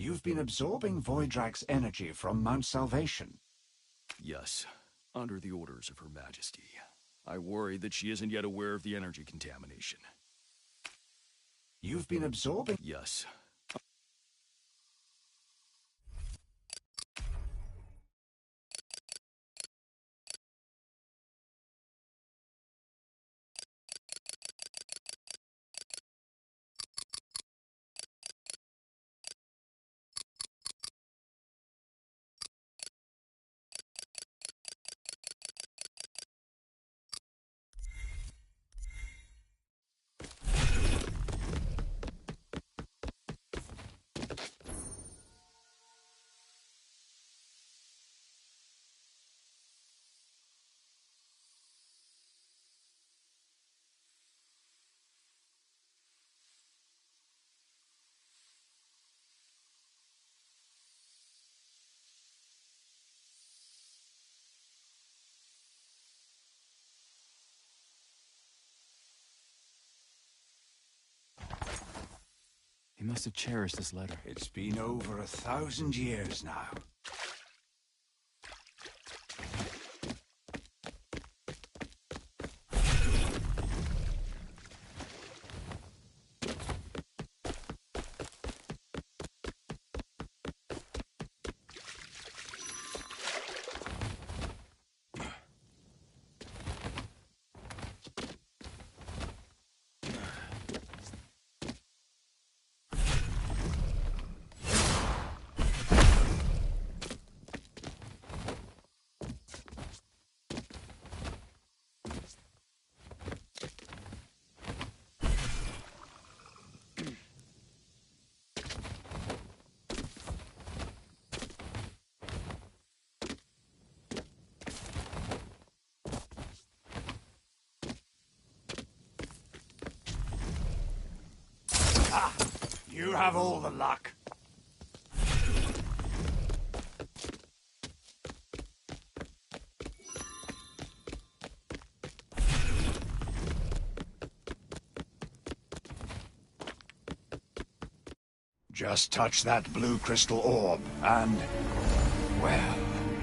You've been absorbing Voidrak's energy from Mount Salvation. Yes, under the orders of Her Majesty. I worry that she isn't yet aware of the energy contamination. You've been absorbing... Yes. He must have cherished this letter. It's been over 1,000 years now. You have all the luck. Just touch that blue crystal orb, and, well,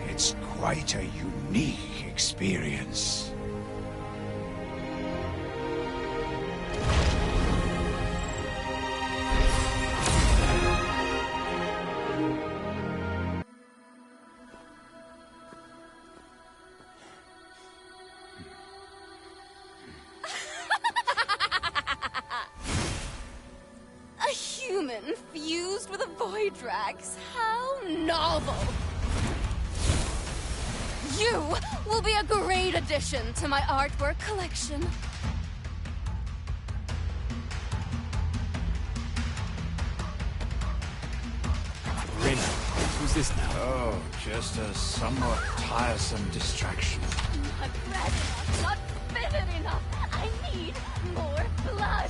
it's quite a unique experience. Fused with a Voidrax. How novel! You will be a great addition to my artwork collection. Reyna, who's this now? Oh, just a somewhat tiresome distraction. Not red enough, not vivid enough. I need more blood.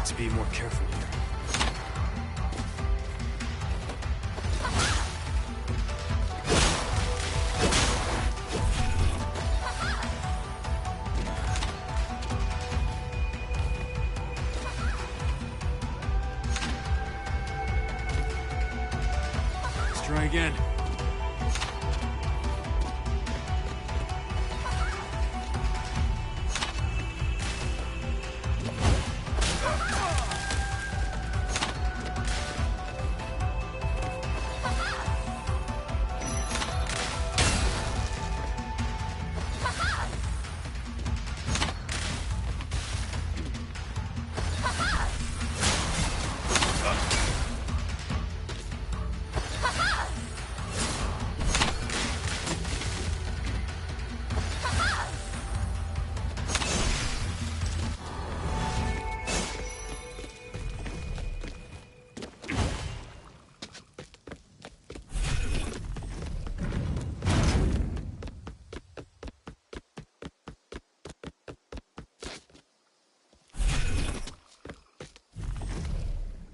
need to be more careful here. Let's try again.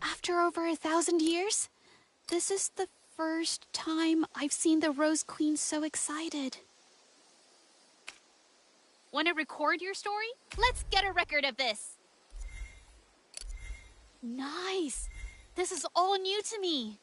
After over 1,000 years, this is the first time I've seen the Rose Queen so excited. Want to record your story? Let's get a record of this. Nice! This is all new to me.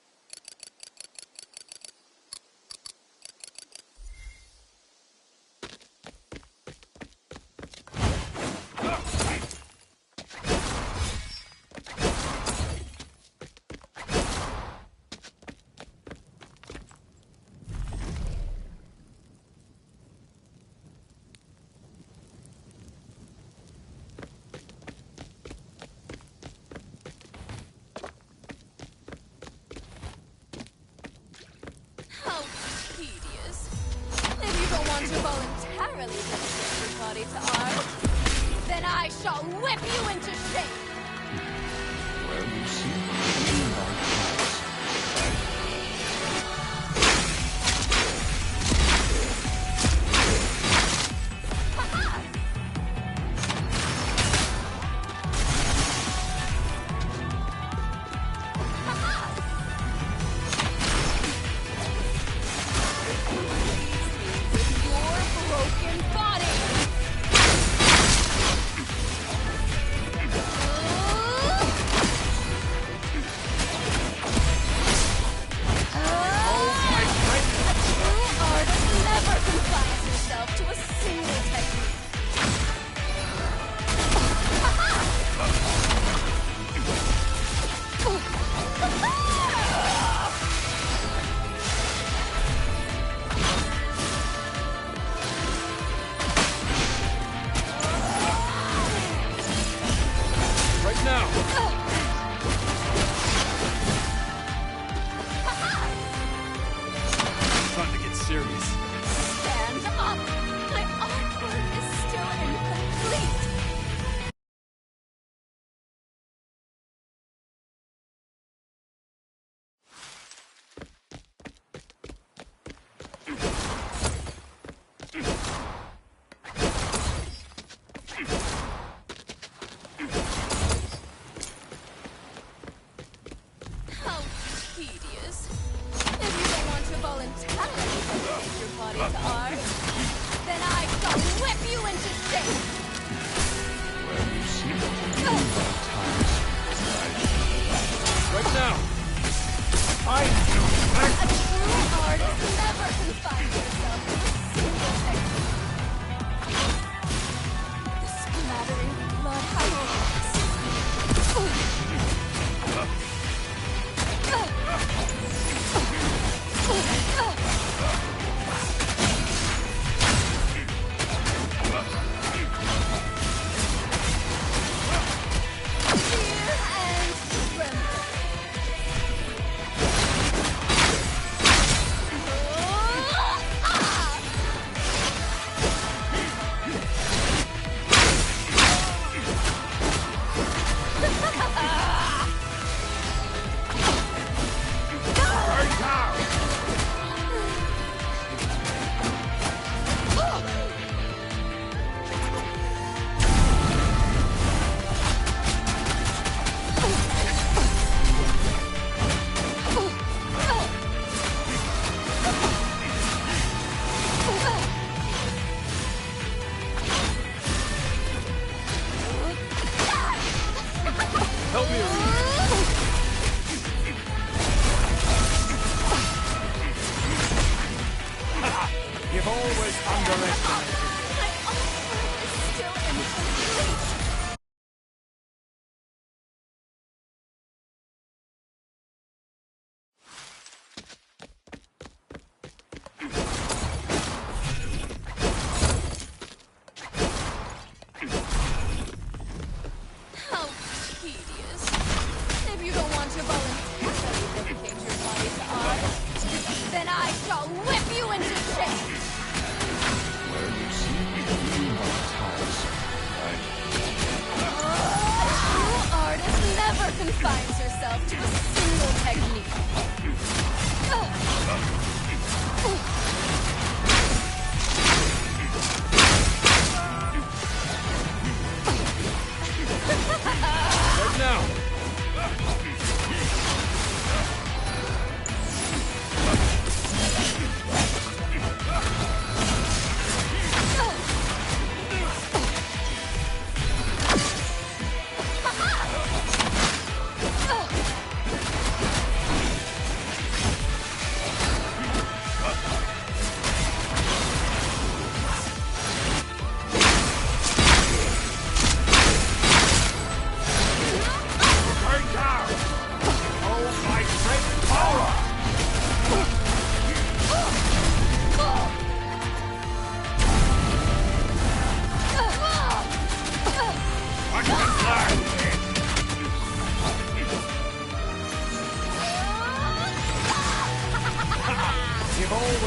How tedious. If you don't want to voluntarily dedicate your body to art, then I shall whip you into shape. Well, you see, you like cats. With your broken body. A true artist never confines himself to a single technique. Right now! Time to get serious. Stand up! My artwork is still incomplete! How tedious. If you don't want to voluntarily dedicate your body to art, then I shall whip you into shape. Well, you see, you like cats. Right now! I do that. A true artist never confines herself to a single technique. The splattering blood howls.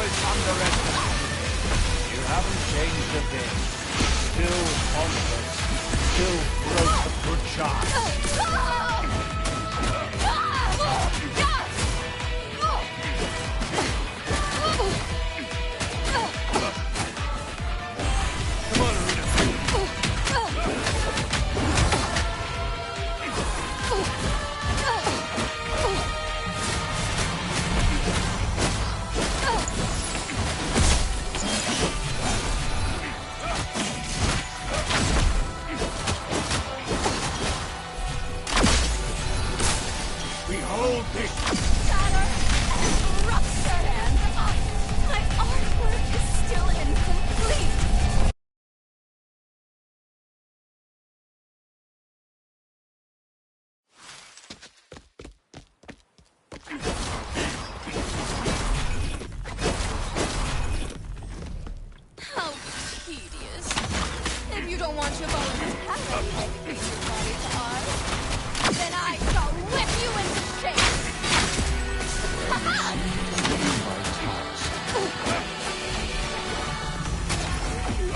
always underestimate. You haven't changed a bit. Still pompous. Still broke a good shot. Come on, Arena. Behold this. Shatter and rupture and my artwork is still incomplete. How tedious. If you don't want to voluntarily dedicate your body to art, then I shall whip you into shape.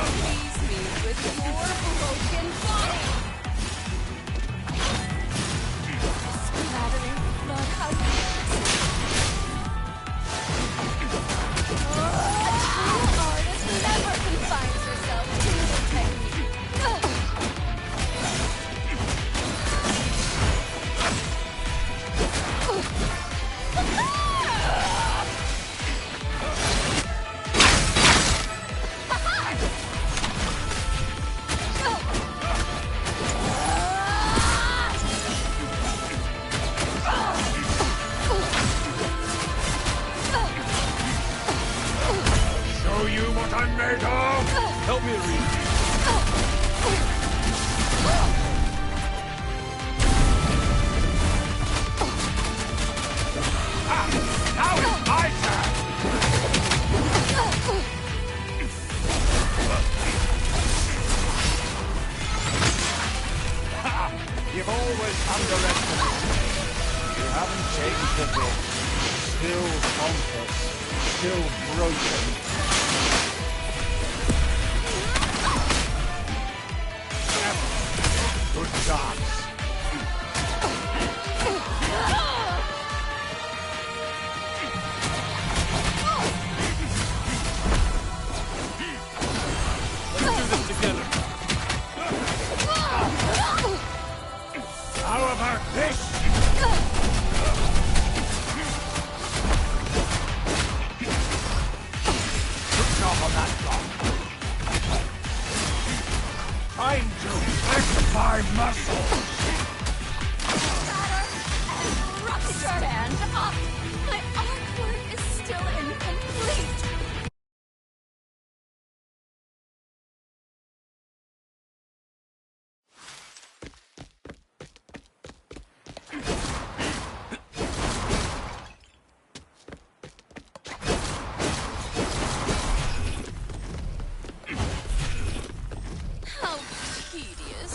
Please me with your broken body. Splattering blood, how you artist never confines herself to the technique. Show you what I'm made of. Help me, Arena. Now it's my turn. You've always underestimated me. You haven't changed a bit. Still pompous. Still broken. Good chance. Let's do this together. How about this? Good job on that block. Time to flex my muscles. Shatter and rupture and my artwork is still incomplete. How tedious.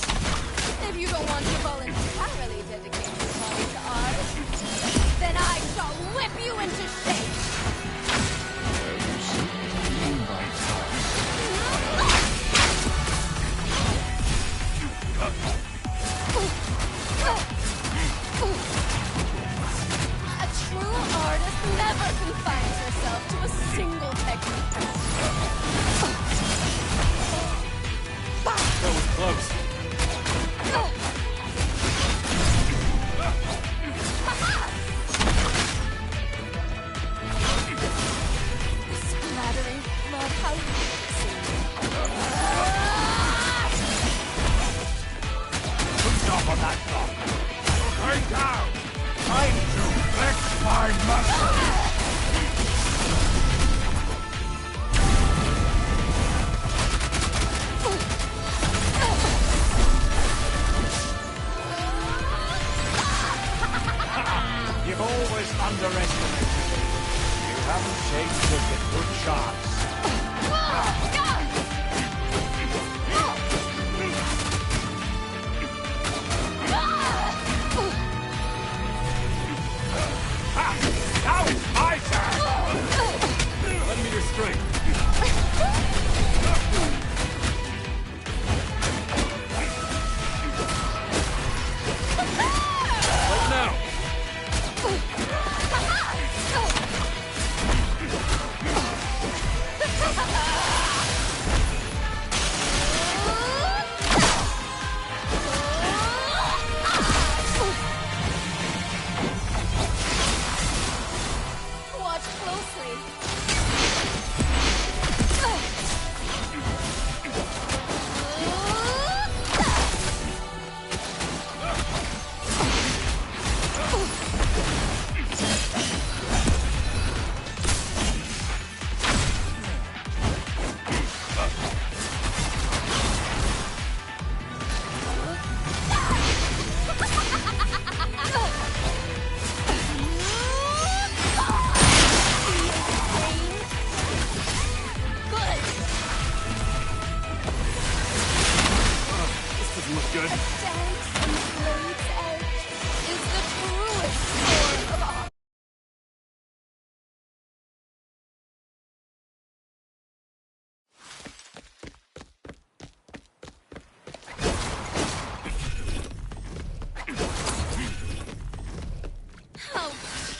If you don't want to voluntarily dedicate your body to art, then I shall whip you into shape. A true artist never confines herself to a single technique. That was close. Splattering blood, how Good job on that block. Right down. Time to flex my muscles. You've always underestimated me. You haven't changed a bit. Good chance. Ha! Now it's my turn. Let me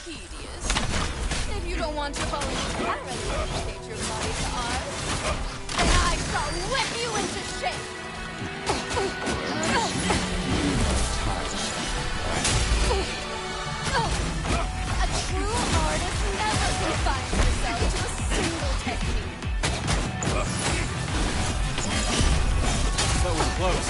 tedious. If you don't want to voluntarily dedicate your body to ours, then I shall whip you into shape! A true artist never confines herself to a single technique. That was close.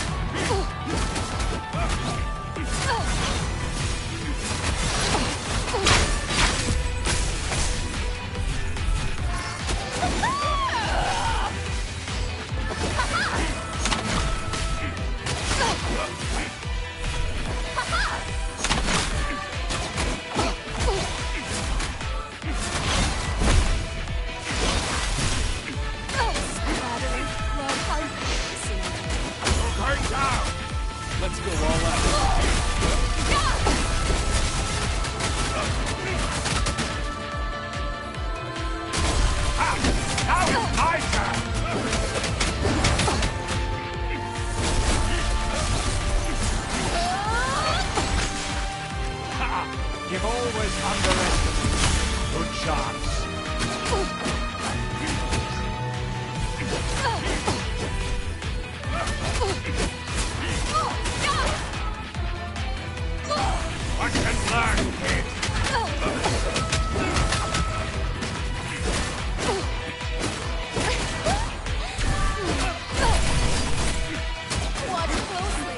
Let's go all out. Now it's my turn! You've always underestimated. Good chance. Watch and learn, kid. Watch closely.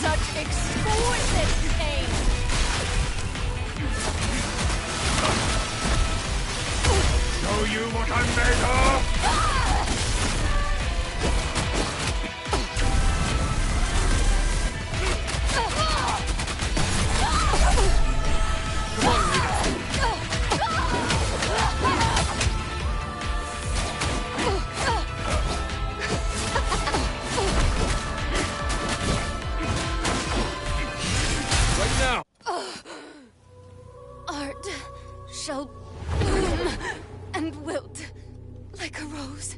Such exquisite pain! Show you what I'm made of! Right now. Art shall bloom and wilt like a rose.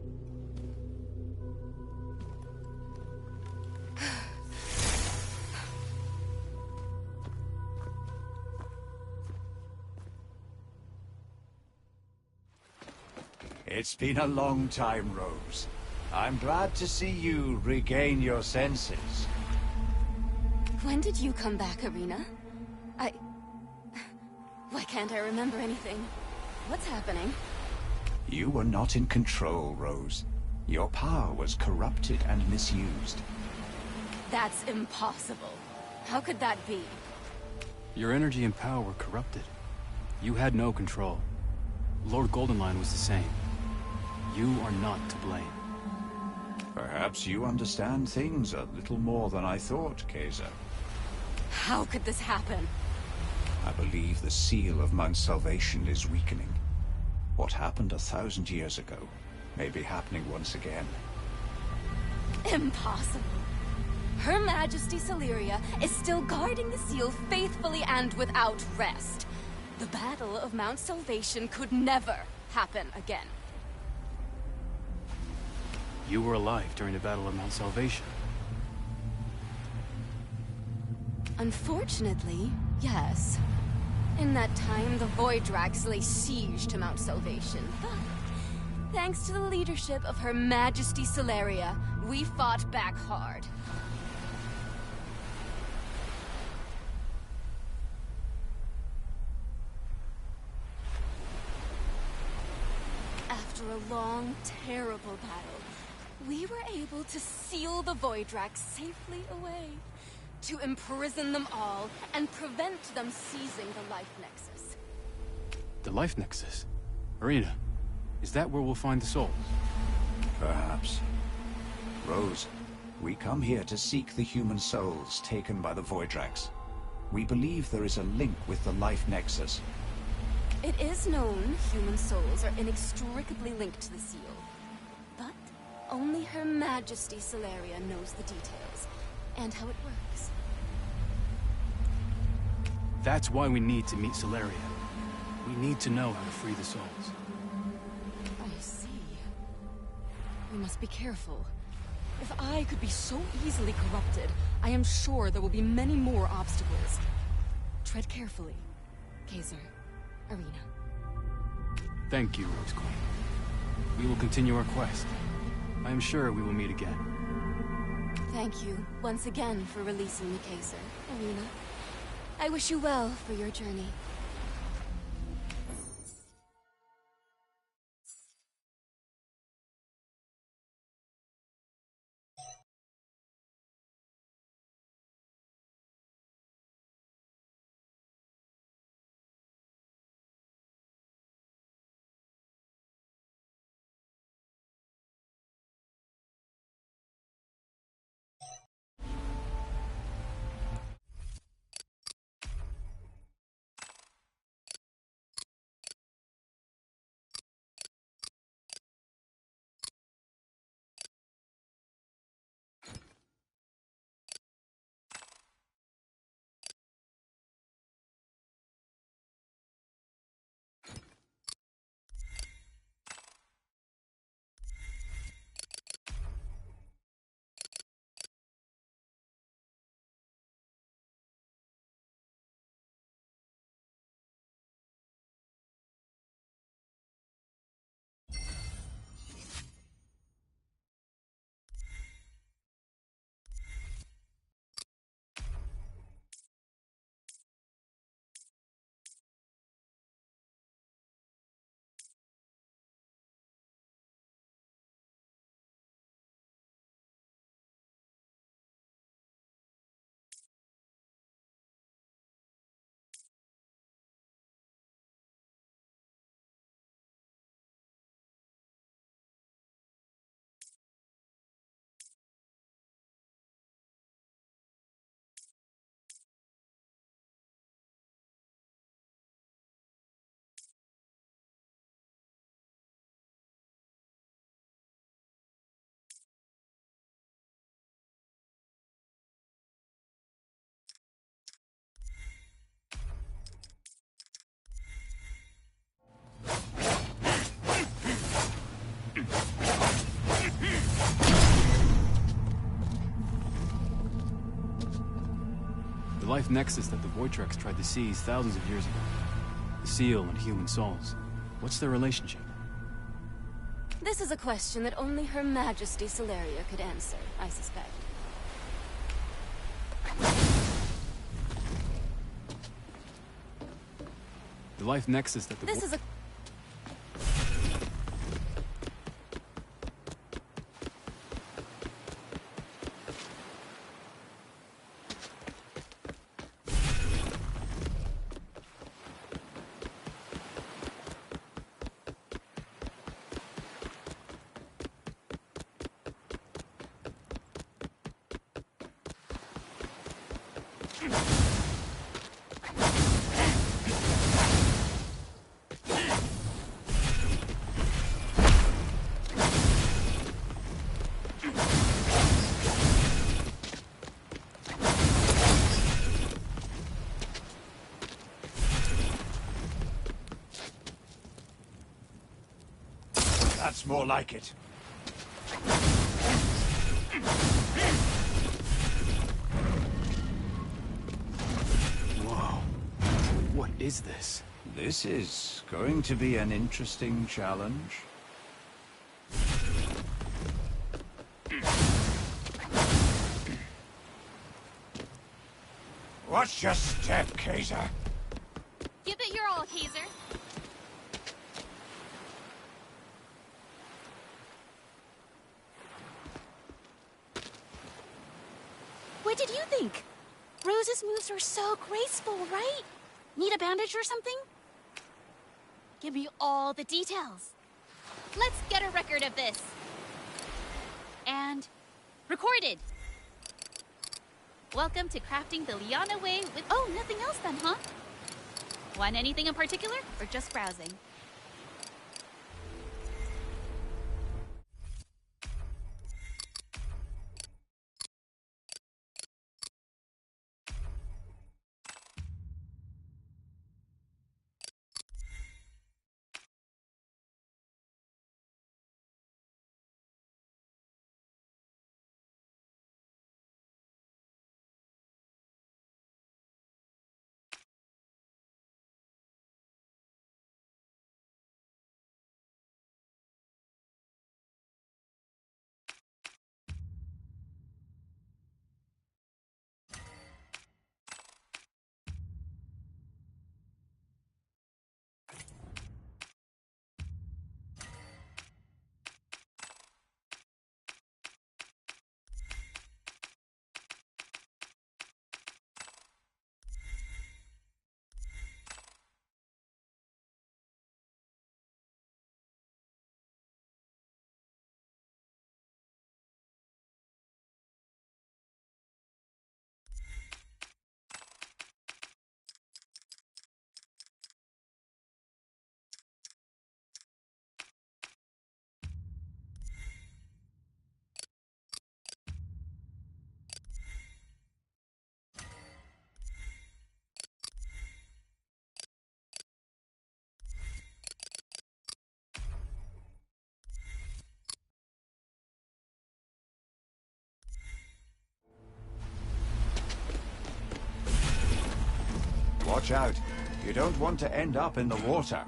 It's been a long time, Rose. I'm glad to see you regain your senses. When did you come back, Irina? Why can't I remember anything? What's happening? You were not in control, Rose. Your power was corrupted and misused. That's impossible. How could that be? Your energy and power were corrupted. You had no control. Lord Goldenline was the same. You are not to blame. Perhaps you understand things a little more than I thought, Kaiser. How could this happen? I believe the seal of Mount Salvation is weakening. What happened 1,000 years ago may be happening once again. Impossible. Her Majesty Celeria is still guarding the seal faithfully and without rest. The Battle of Mount Salvation could never happen again. You were alive during the Battle of Mount Salvation. Unfortunately, yes. In that time, the Voidrax lay siege to Mount Salvation. But thanks to the leadership of Her Majesty Celeria, we fought back hard. After a long, terrible battle, we were able to seal the Voidrax safely away, to imprison them all and prevent them seizing the Life Nexus. The Life Nexus? Irina, Is that where we'll find the souls? Perhaps. Rose, we come here to seek the human souls taken by the Voidrax. We believe there is a link with the Life Nexus. It is known human souls are inextricably linked to the seal. But only Her Majesty Celeria knows the details, and how it works. That's why we need to meet Celeria. We need to know how to free the souls. I see. We must be careful. If I could be so easily corrupted, I am sure there will be many more obstacles. Tread carefully, Kaiser, Irina. Thank you, Rose Queen. We will continue our quest. I am sure we will meet again. Thank you once again for releasing me, Kaiser, Irina. I wish you well for your journey. The Life Nexus that the Voitrax tried to seize thousands of years ago. The seal and human souls. What's their relationship? This is a question that only Her Majesty Celeria could answer, I suspect. The Life Nexus that the This is a... That's more like it. Whoa. What is this? This is going to be an interesting challenge. Watch your step, Kaiser. Give it your all, Kaiser. What did you think? Rose's moves are so graceful, right? Need a bandage or something? Give me all the details. Let's get a record of this. And recorded. Welcome to crafting the Liana way with... Oh, nothing else then, huh? Want anything in particular, or just browsing? Watch out. You don't want to end up in the water.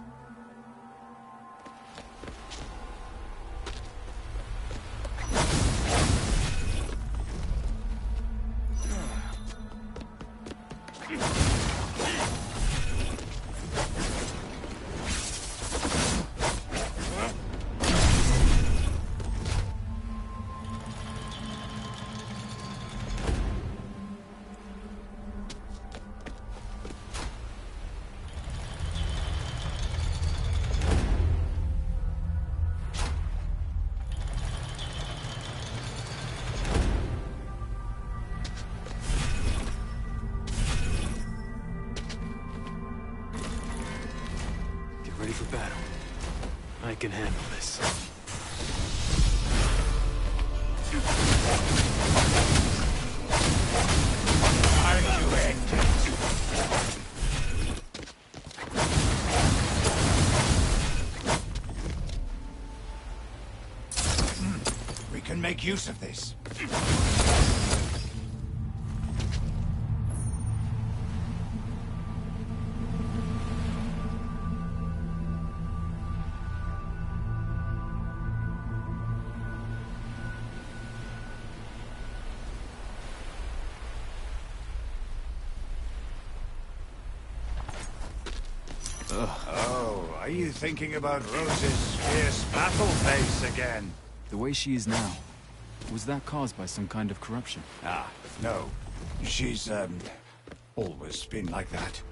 Ready for battle. I can handle this. We can make use of this. Oh, are you thinking about Rose's fierce battle face again? The way she is now, was that caused by some kind of corruption? Ah, no. She's, always been like that.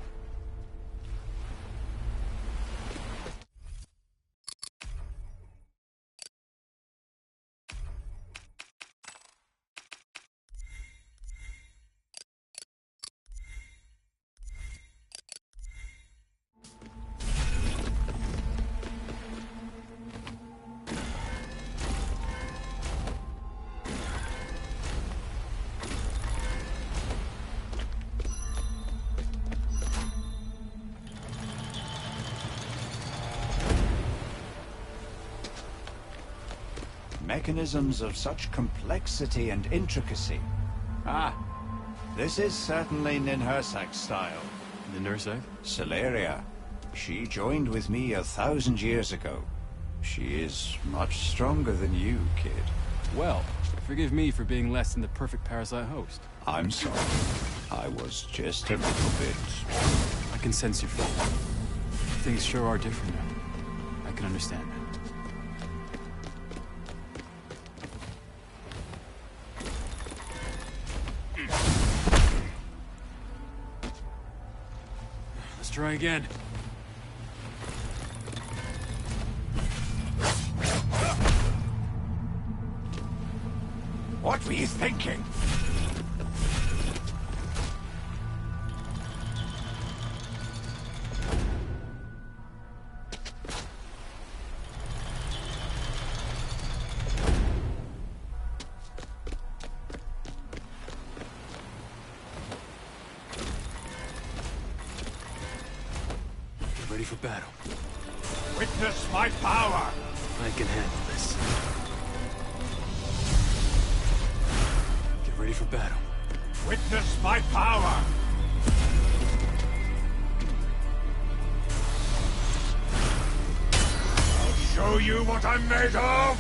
Mechanisms of such complexity and intricacy. Ah, this is certainly Ninhursag's style. The Nursag? Celeria. She joined with me 1,000 years ago. She is much stronger than you, kid. Well, forgive me for being less than the perfect parasite host. I'm sorry. I was just a little bit... I can sense your fear. Things sure are different now. I can understand that. Let's try again. What were you thinking? Get ready for battle. Witness my power! I can handle this. Get ready for battle. Witness my power! I'll show you what I'm made of!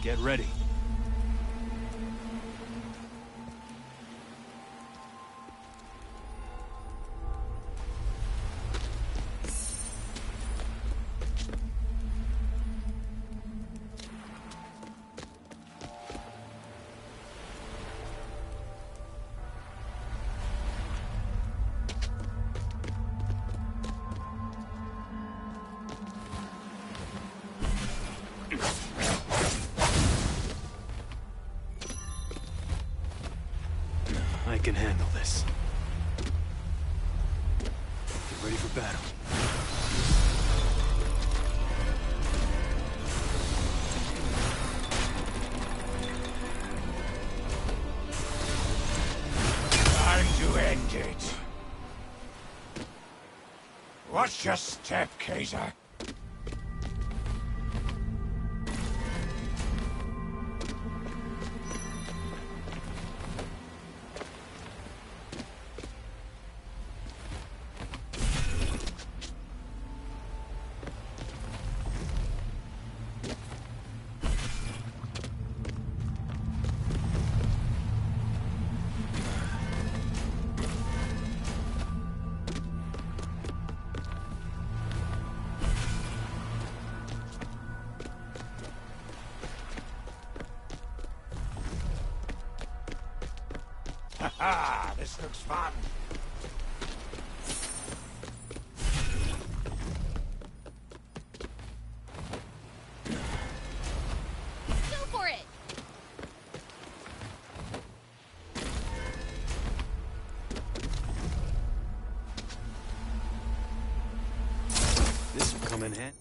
Get ready. I can handle this. Get ready for battle. Time to end it. Watch your step, Kaiser. Ha! This looks fun. Go for it! This will come in handy.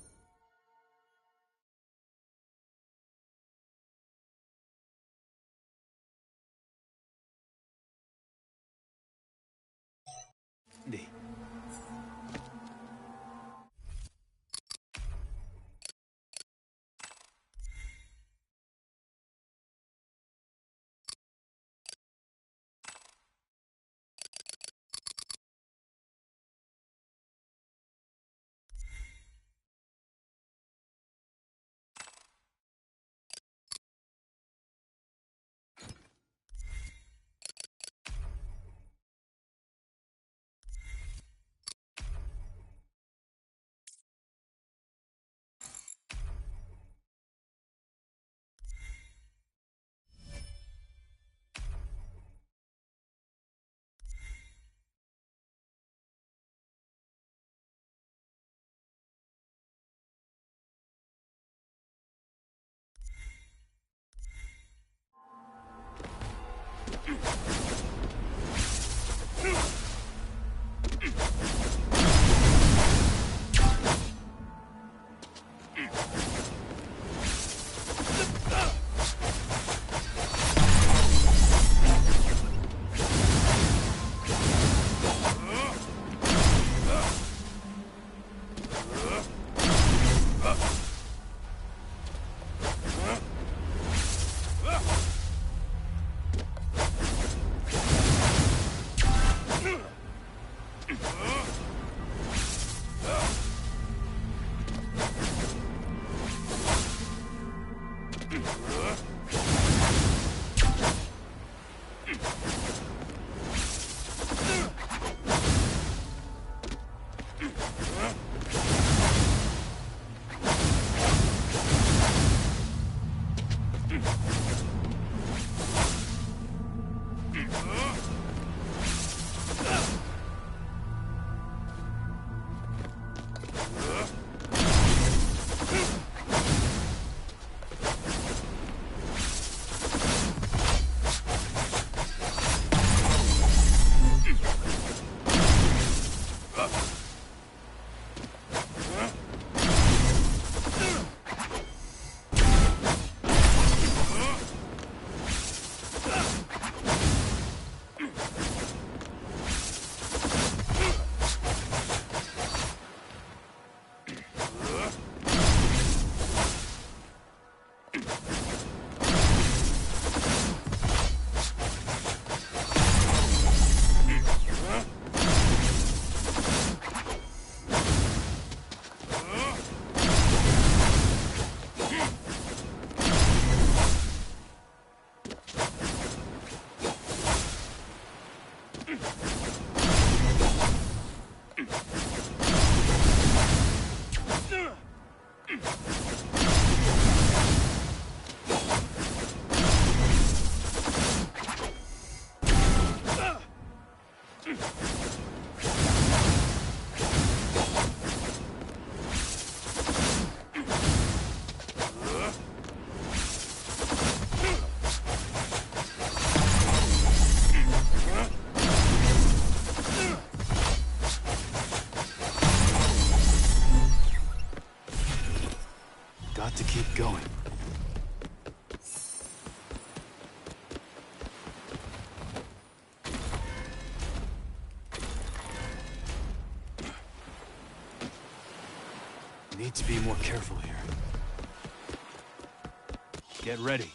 Need to be more careful here. Get ready.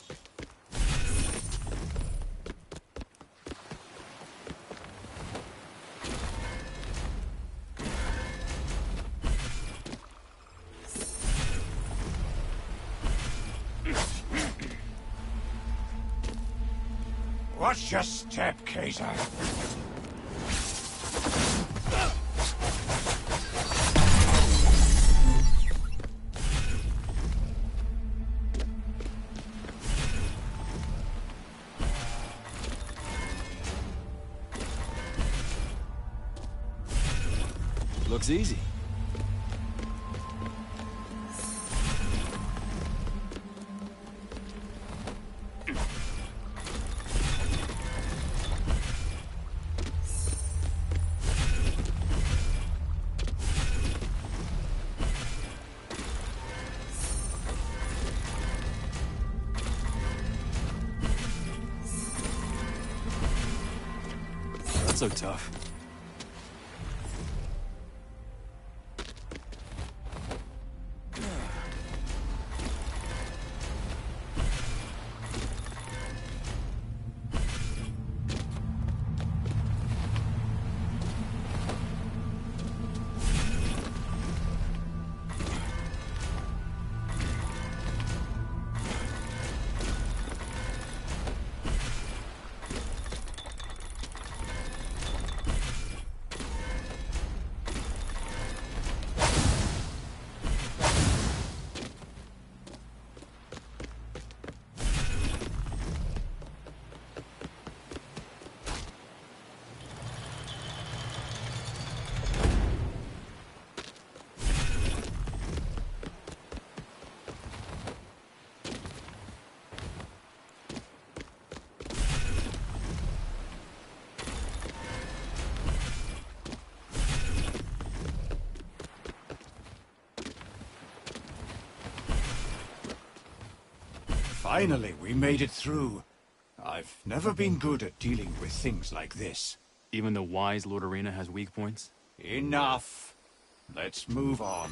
Watch your step, Kaiser. Looks easy. Not so tough. Finally, we made it through. I've never been good at dealing with things like this. Even the wise Lord Arena has weak points? Enough. Let's move on.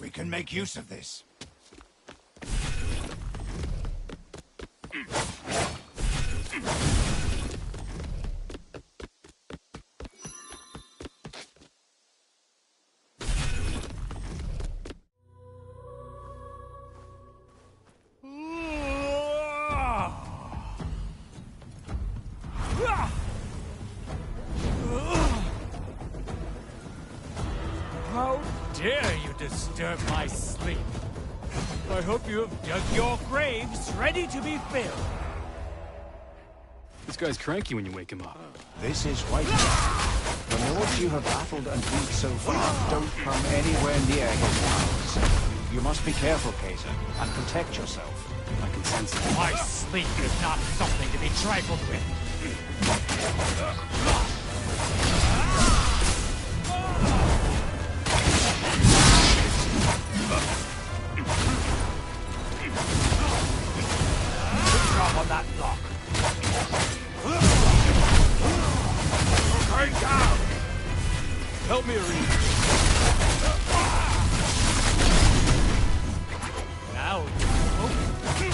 We can make use of this. How dare you disturb my sleep? I hope you have dug your graves ready to be filled. This guy's cranky when you wake him up. This is Whitebeard. The lords you have battled and beat so far don't come anywhere near his powers. You must be careful, Kaiser, and protect yourself. I can sense it. My sleep is not something to be trifled with. Drop on that block. Going down. Help me, Arena. Now you've awoken.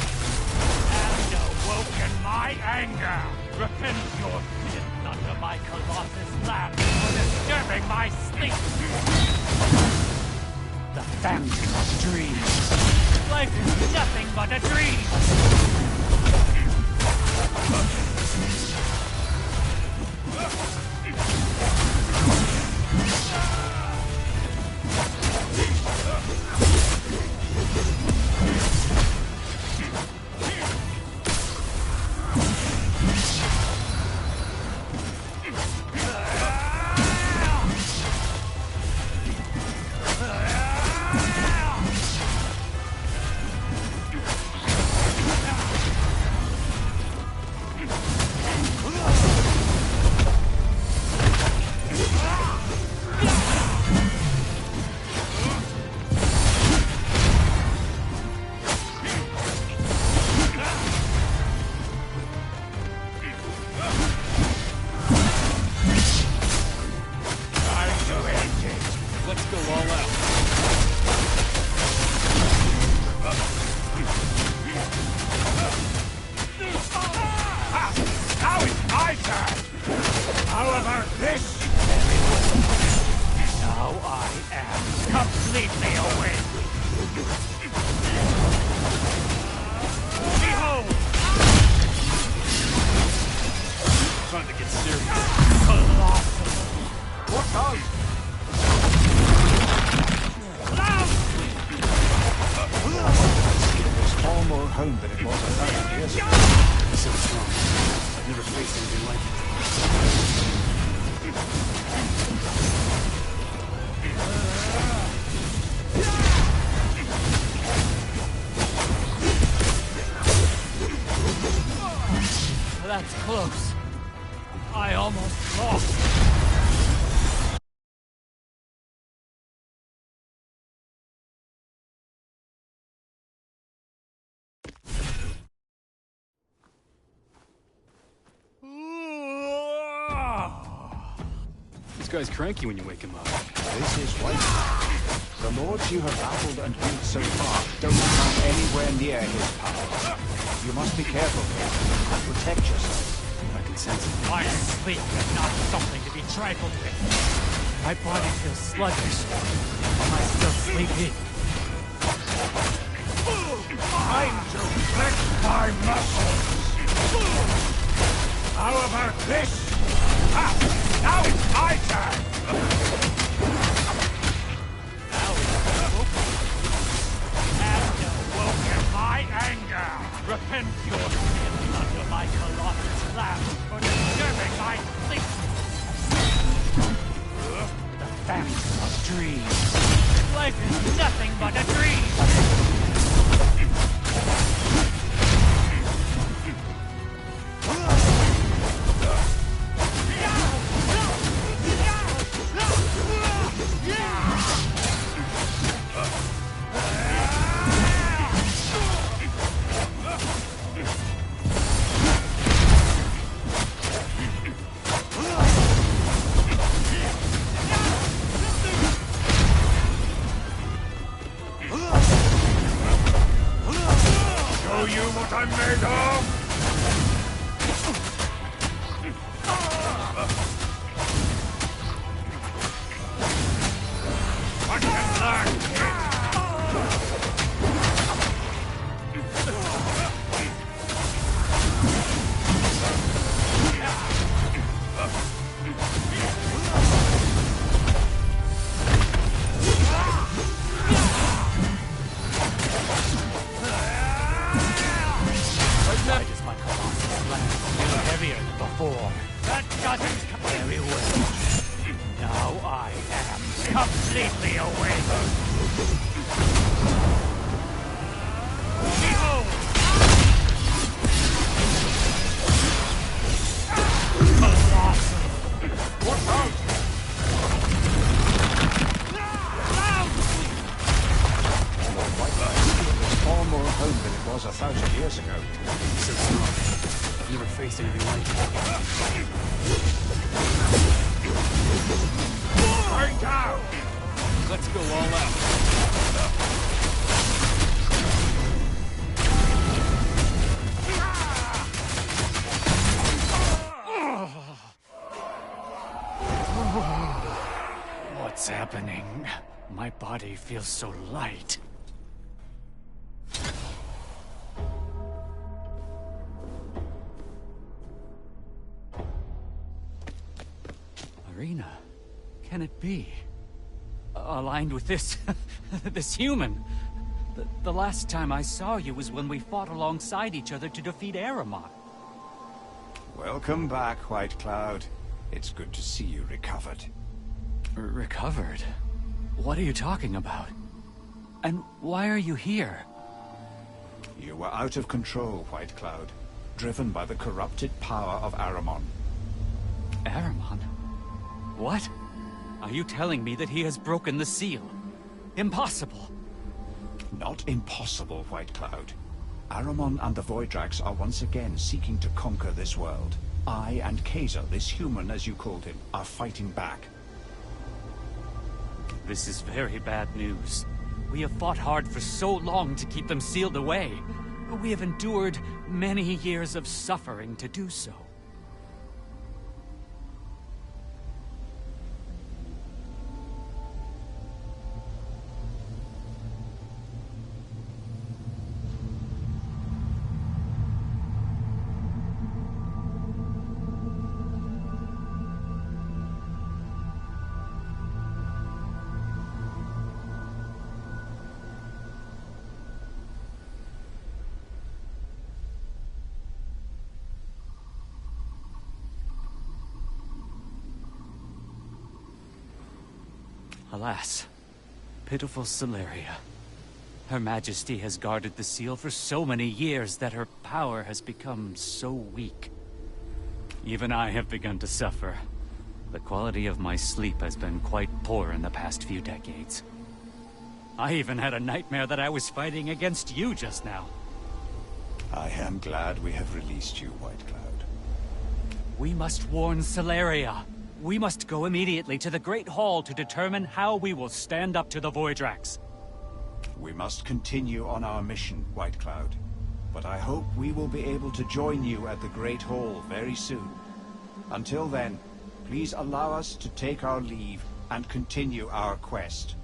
And awoken my anger. Repent your sin under my Colossus lamp for disturbing my sleep. The phantom of dreams. Life is nothing but a dream. home than it was 1,000 years ago. So strong. I've never faced anything like it. That's close. I almost lost. This guy's cranky when you wake him up. This is White Cloud. The lords you have battled and beat so far don't come anywhere near his power. You must be careful and protect yourself. I can sense it. Iron sleep is not something to be trifled with. My body feels sluggish. Am I still sleepy? Time to flex my muscles! How about this? Ah, now it's my turn! Now it's awoken. And awoken my anger! Repent your sins under my Colossus lamp for disturbing my sleep! The phantom of dreams. Life is nothing but a dream! Show you what I'm made of! What can learn, Why does my Colossus land feel heavier than before? That doesn't come very well. Now I am completely awake. Behold! Colossus! Watch out! Lord White Cloud is far more at home than it was 1,000 years ago. So strong. I've never faced anything like it. Burn down! Let's go all out. What's happening? My body feels so light. Irina, can it be? Aligned with this... this human. The last time I saw you was when we fought alongside each other to defeat Aramon. Welcome back, White Cloud. It's good to see you recovered. Recovered? What are you talking about? And why are you here? You were out of control, White Cloud, driven by the corrupted power of Aramon. Aramon? What? Are you telling me that he has broken the seal? Impossible! Not impossible, White Cloud. Aramon and the Voidrax are once again seeking to conquer this world. I and Kaiser, this human as you called him, are fighting back. This is very bad news. We have fought hard for so long to keep them sealed away. We have endured many years of suffering to do so. Alas, pitiful Celeria. Her Majesty has guarded the seal for so many years that her power has become so weak. Even I have begun to suffer. The quality of my sleep has been quite poor in the past few decades. I even had a nightmare that I was fighting against you just now. I am glad we have released you, White Cloud. We must warn Celeria. We must go immediately to the Great Hall to determine how we will stand up to the Voidrax. We must continue on our mission, White Cloud. But I hope we will be able to join you at the Great Hall very soon. Until then, please allow us to take our leave and continue our quest.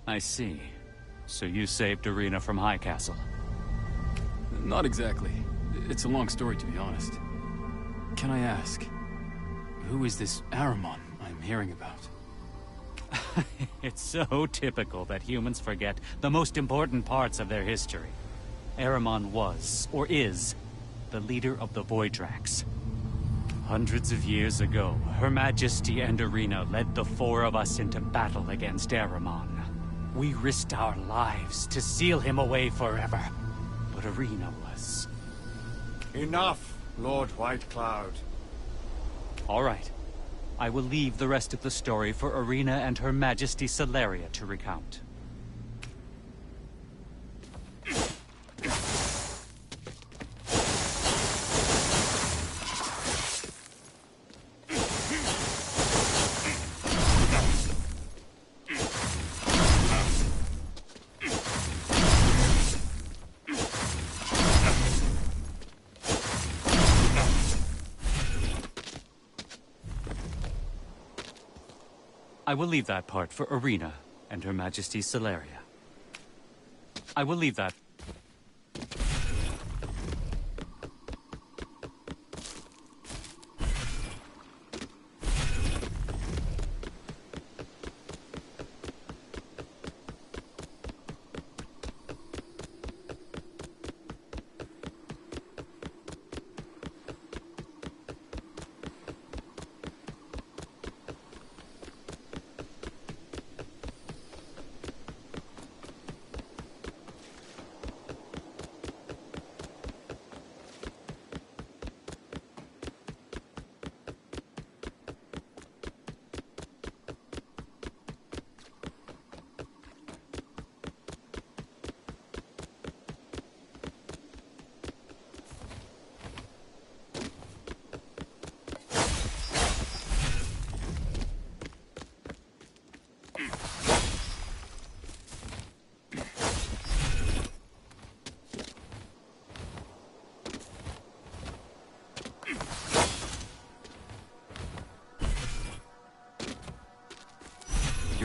I see. So you saved Irina from High Castle. Not exactly. It's a long story, to be honest. Can I ask, who is this Ahriman I'm hearing about? It's so typical that humans forget the most important parts of their history. Ahriman was, or is, the leader of the Voidrax. Hundreds of years ago, Her Majesty and Irina led the four of us into battle against Ahriman. We risked our lives to seal him away forever. But Irina was... Enough, Lord White Cloud. All right. I will leave the rest of the story for Irina and Her Majesty Celeria to recount. I will leave that part for Irina and Her Majesty Celeria. I will leave that...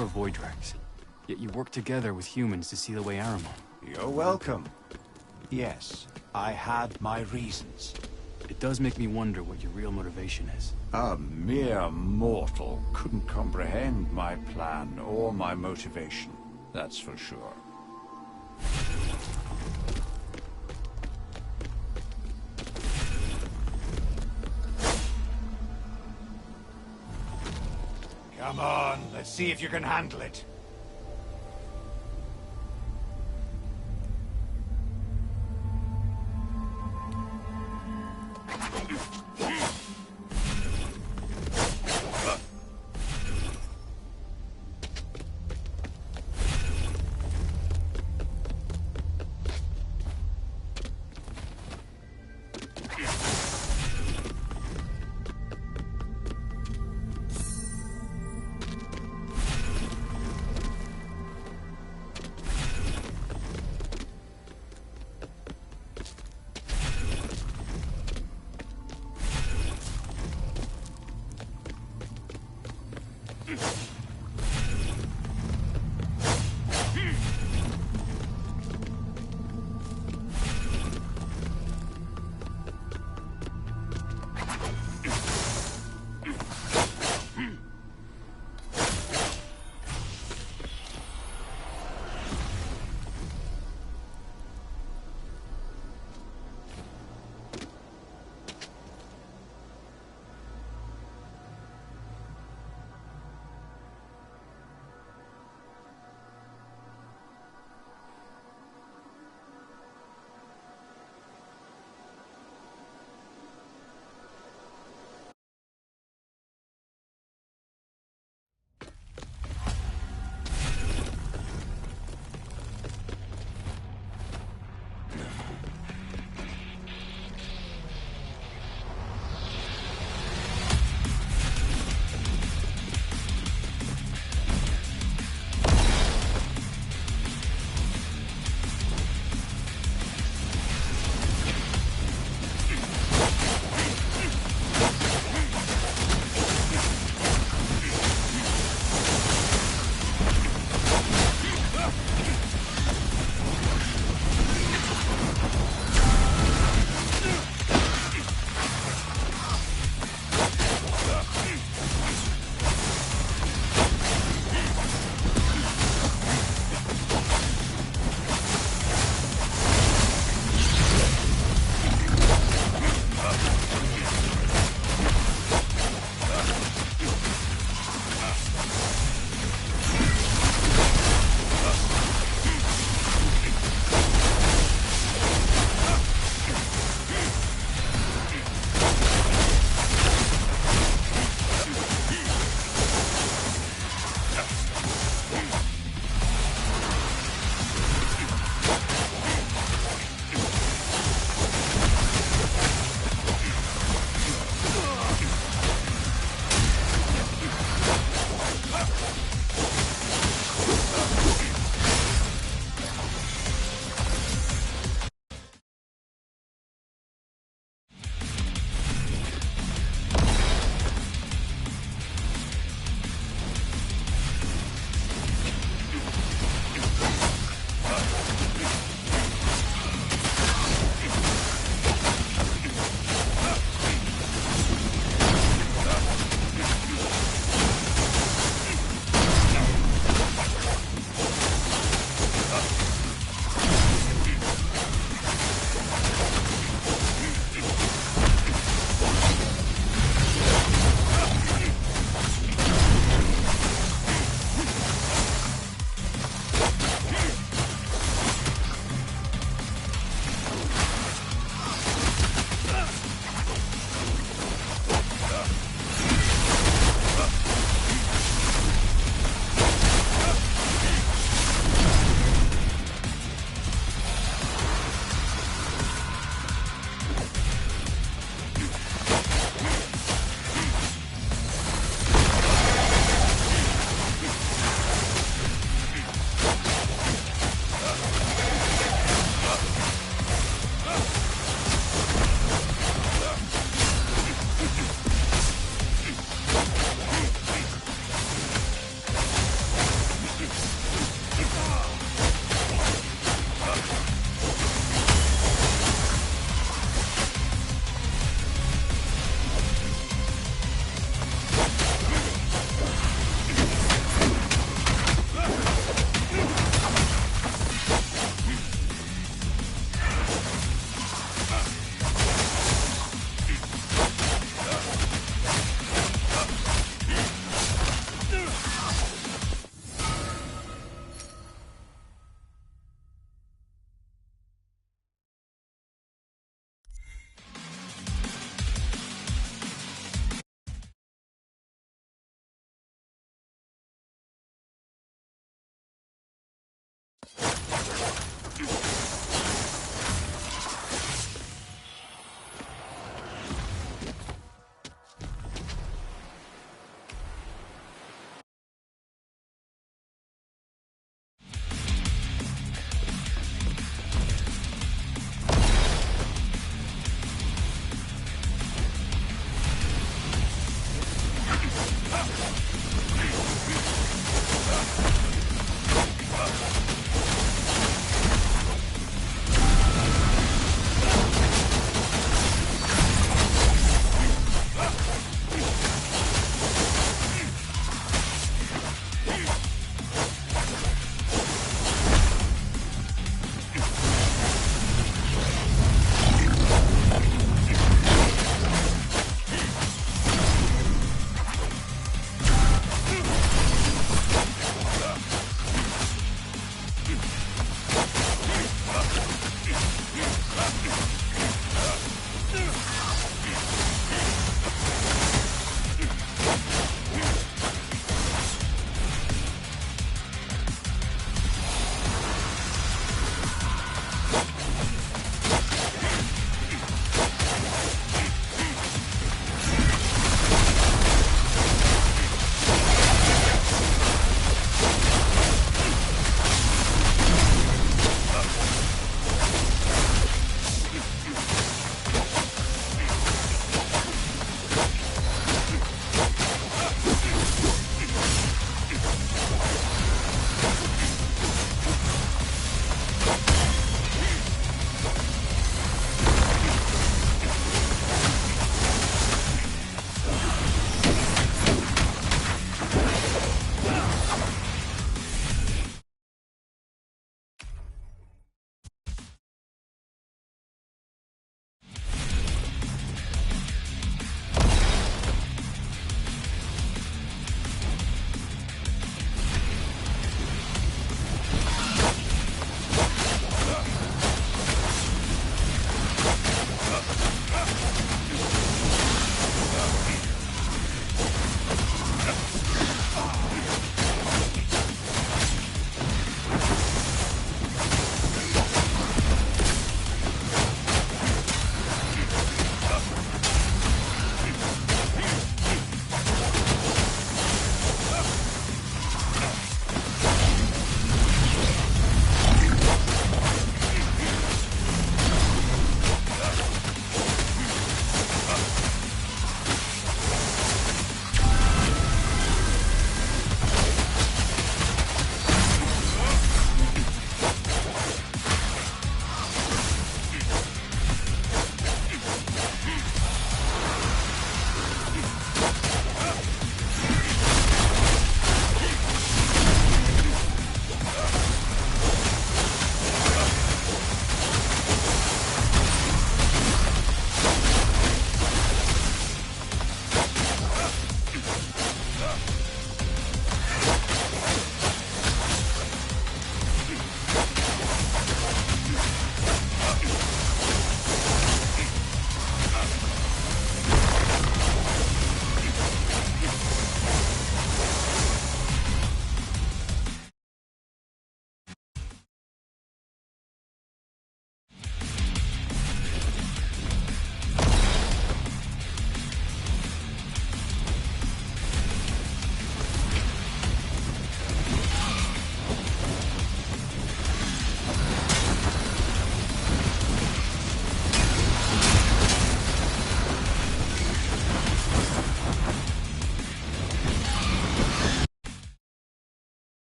You're a Voidrex, yet you work together with humans to see the way Aramon. You're welcome. Yes, I had my reasons. It does make me wonder what your real motivation is. A mere mortal couldn't comprehend my plan or my motivation, that's for sure. Come on, let's see if you can handle it.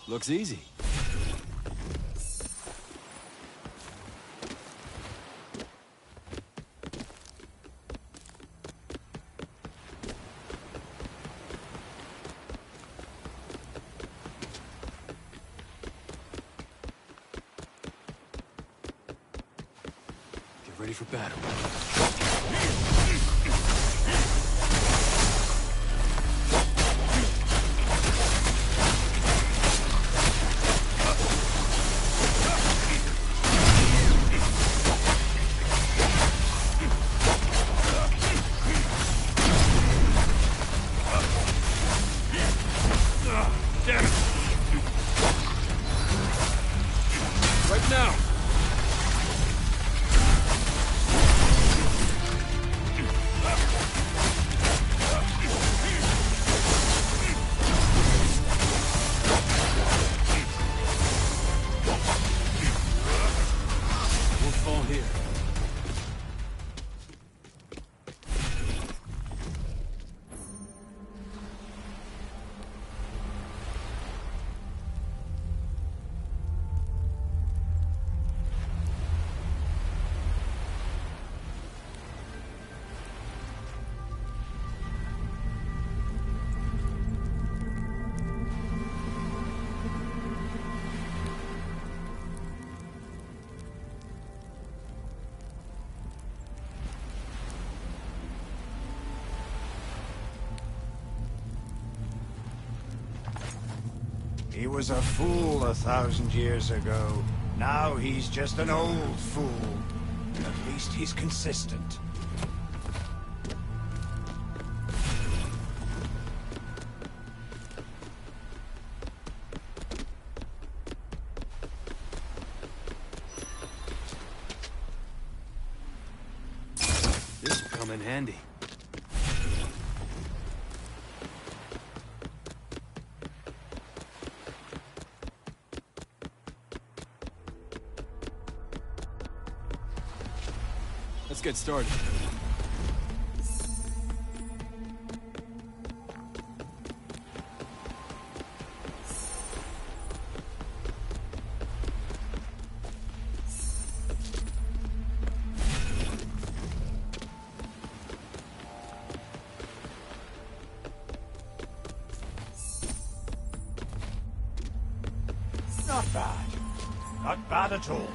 Looks easy. Get ready for battle. Right now! Won't fall here. He was a fool 1,000 years ago. Now he's just an old fool. At least he's consistent. This will come in handy. Let's get started. Not bad. Not bad at all.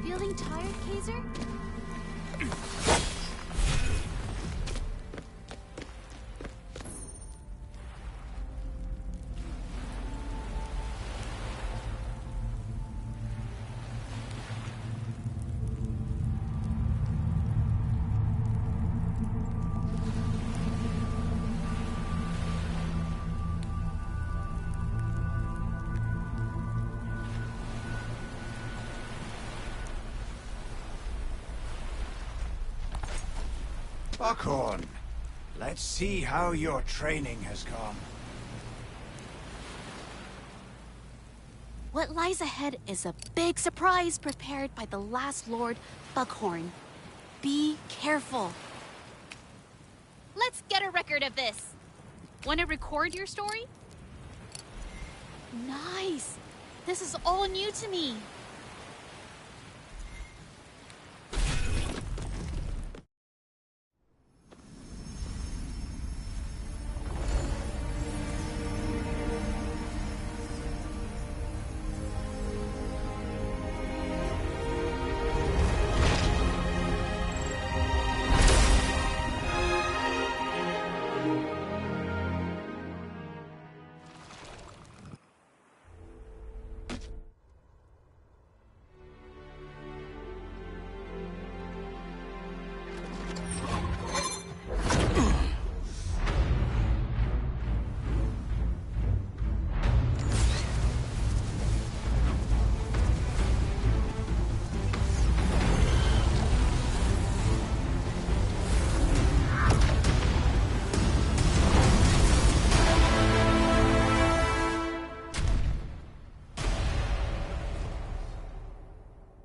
Feeling tired, Kaiser? Buckhorn, let's see how your training has gone. What lies ahead is a big surprise prepared by the last Lord, Buckhorn. Be careful. Let's get a record of this. Want to record your story? Nice. This is all new to me.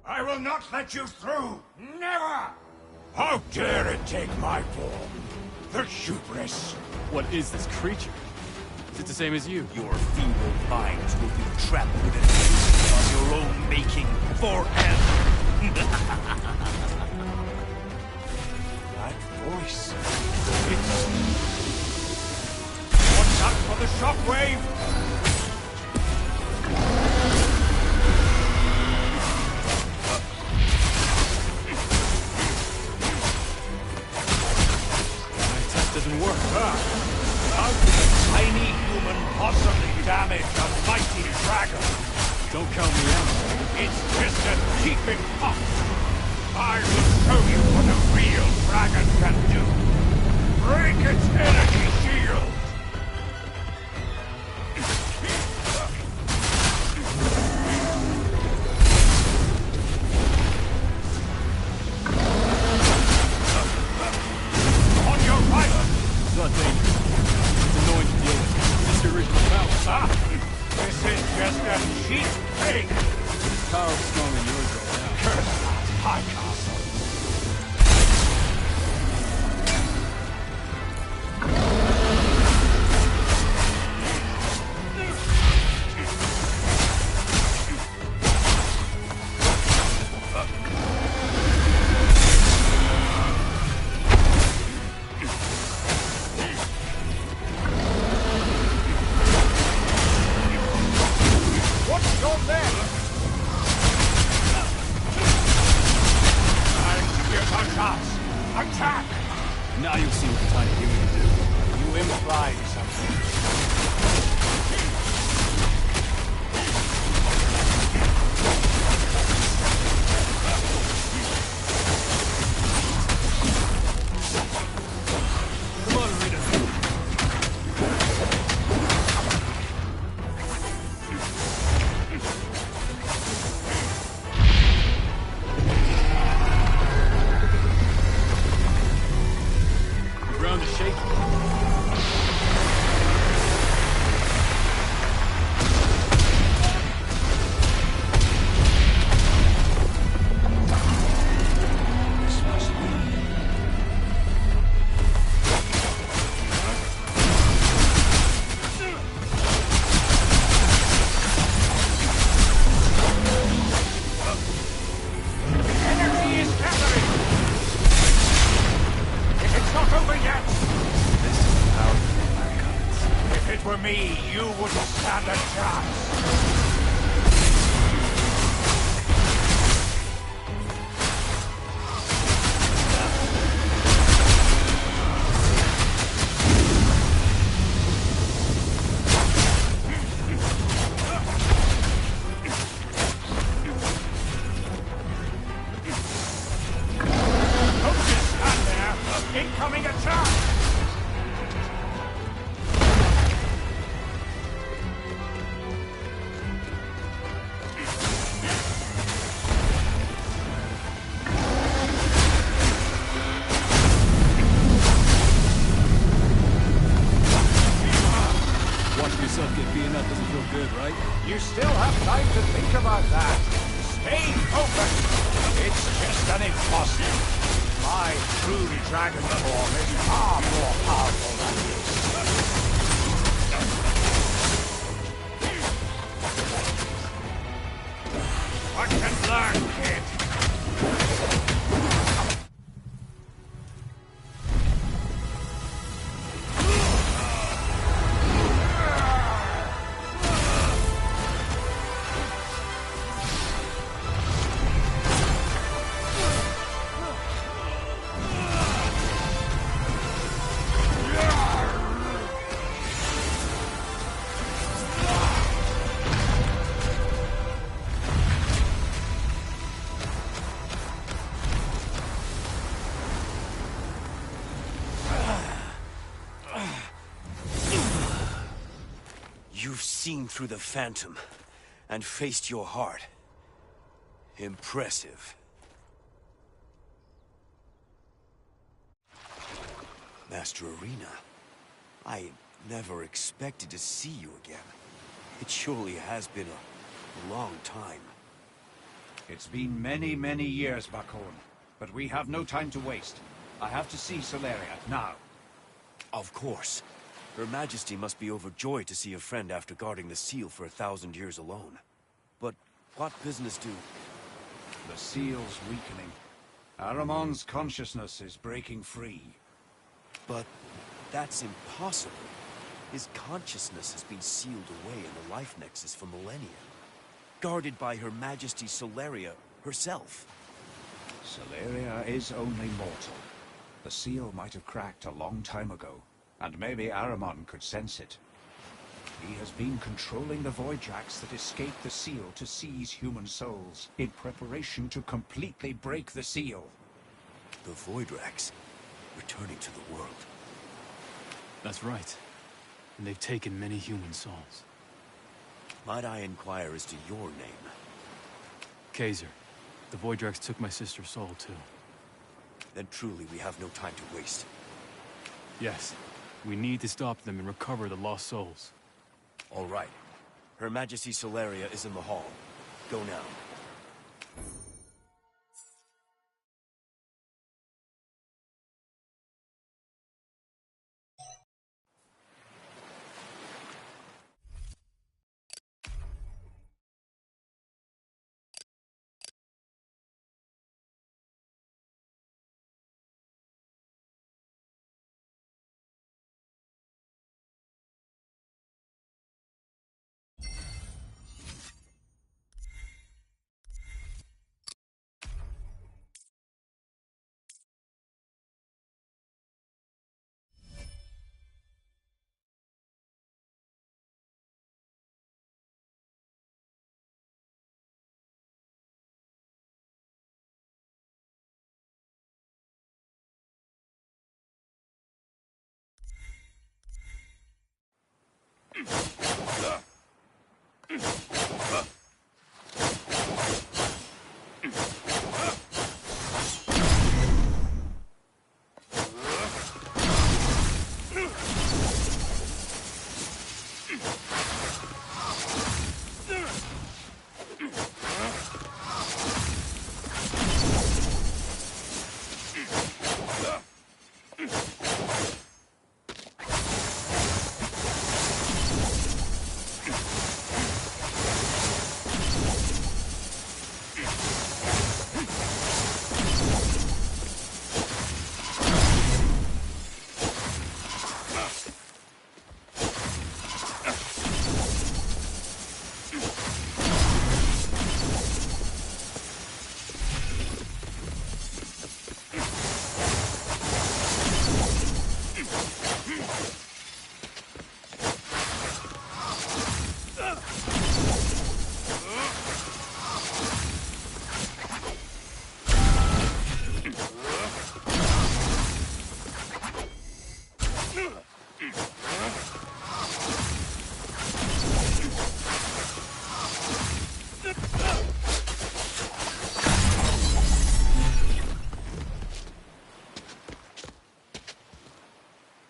I will not let you through! Never! How dare it take my form? The hubris! What is this creature? Is it the same as you? Your feeble minds will be trapped within illusions of your own making forever. That voice... It's... Watch out for the shockwave! Doesn't work. How could a tiny human possibly damage a mighty dragon? Don't count me out. It's just a keeping up. I will show you what a real dragon can do. Break its energy shield. Not dangerous. It's annoying to deal with. Just the original power. This is just a cheap thing. Power's strong in yours right now. Curse that high castle. Attack! Now you'll see what the tiny human can do. You imply something. Come on, Rita. The ground is shaking. right? You still have time to think about that. Stay focused. It's just an imposter. My true dragon form is far more powerful than this. Watch and learn, kid. You've seen through the Phantom and faced your heart. Impressive. Master Arena, I never expected to see you again. It surely has been a long time. It's been many, many years, Bakon. But we have no time to waste. I have to see Solaria, now. Of course. Her Majesty must be overjoyed to see a friend after guarding the seal for 1,000 years alone. But what business do... The seal's weakening. Ahriman's consciousness is breaking free. But that's impossible. His consciousness has been sealed away in the Life Nexus for millennia. Guarded by Her Majesty Solaria herself. Solaria is only mortal. The seal might have cracked a long time ago, and maybe Ahriman could sense it. He has been controlling the Voidrax that escaped the seal to seize human souls, in preparation to completely break the seal. The Voidrax, returning to the world. That's right. And they've taken many human souls. Might I inquire as to your name? Kaiser. The Voidrax took my sister's soul, too. Then truly we have no time to waste. Yes. We need to stop them and recover the lost souls. All right. Her Majesty Solaria is in the hall. Go now.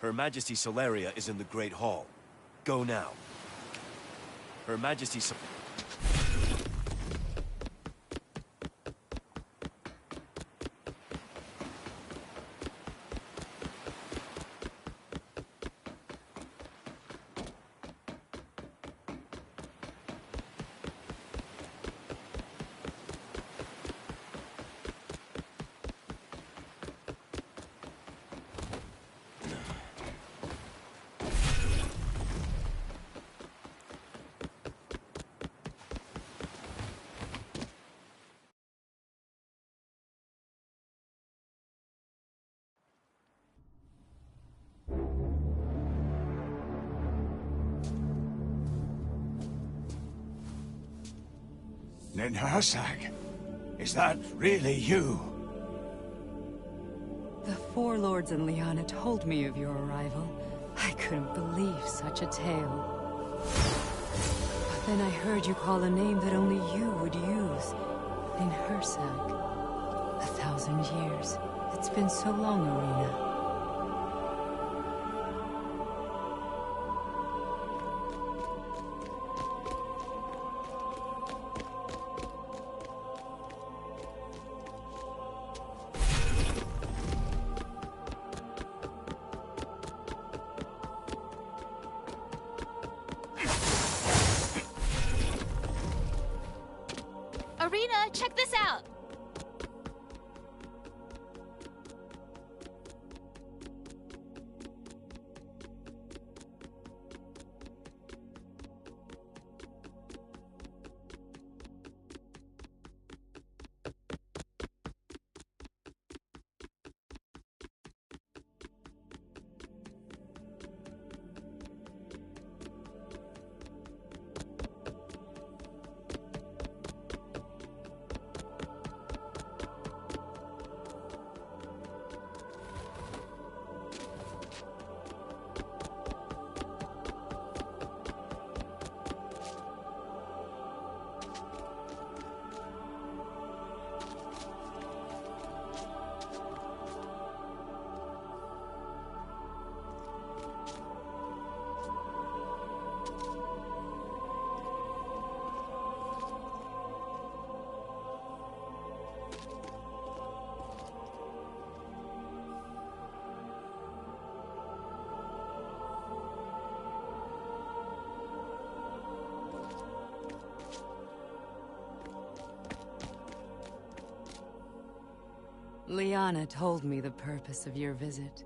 Her Majesty Solaria is in the Great Hall. Go now. Her Majesty... Ninhursag, is that really you? The Four Lords and Liana told me of your arrival. I couldn't believe such a tale. But then I heard you call a name that only you would use. Ninhursag. 1,000 years. It's been so long, Irina. Irina, check this out! Liana told me the purpose of your visit.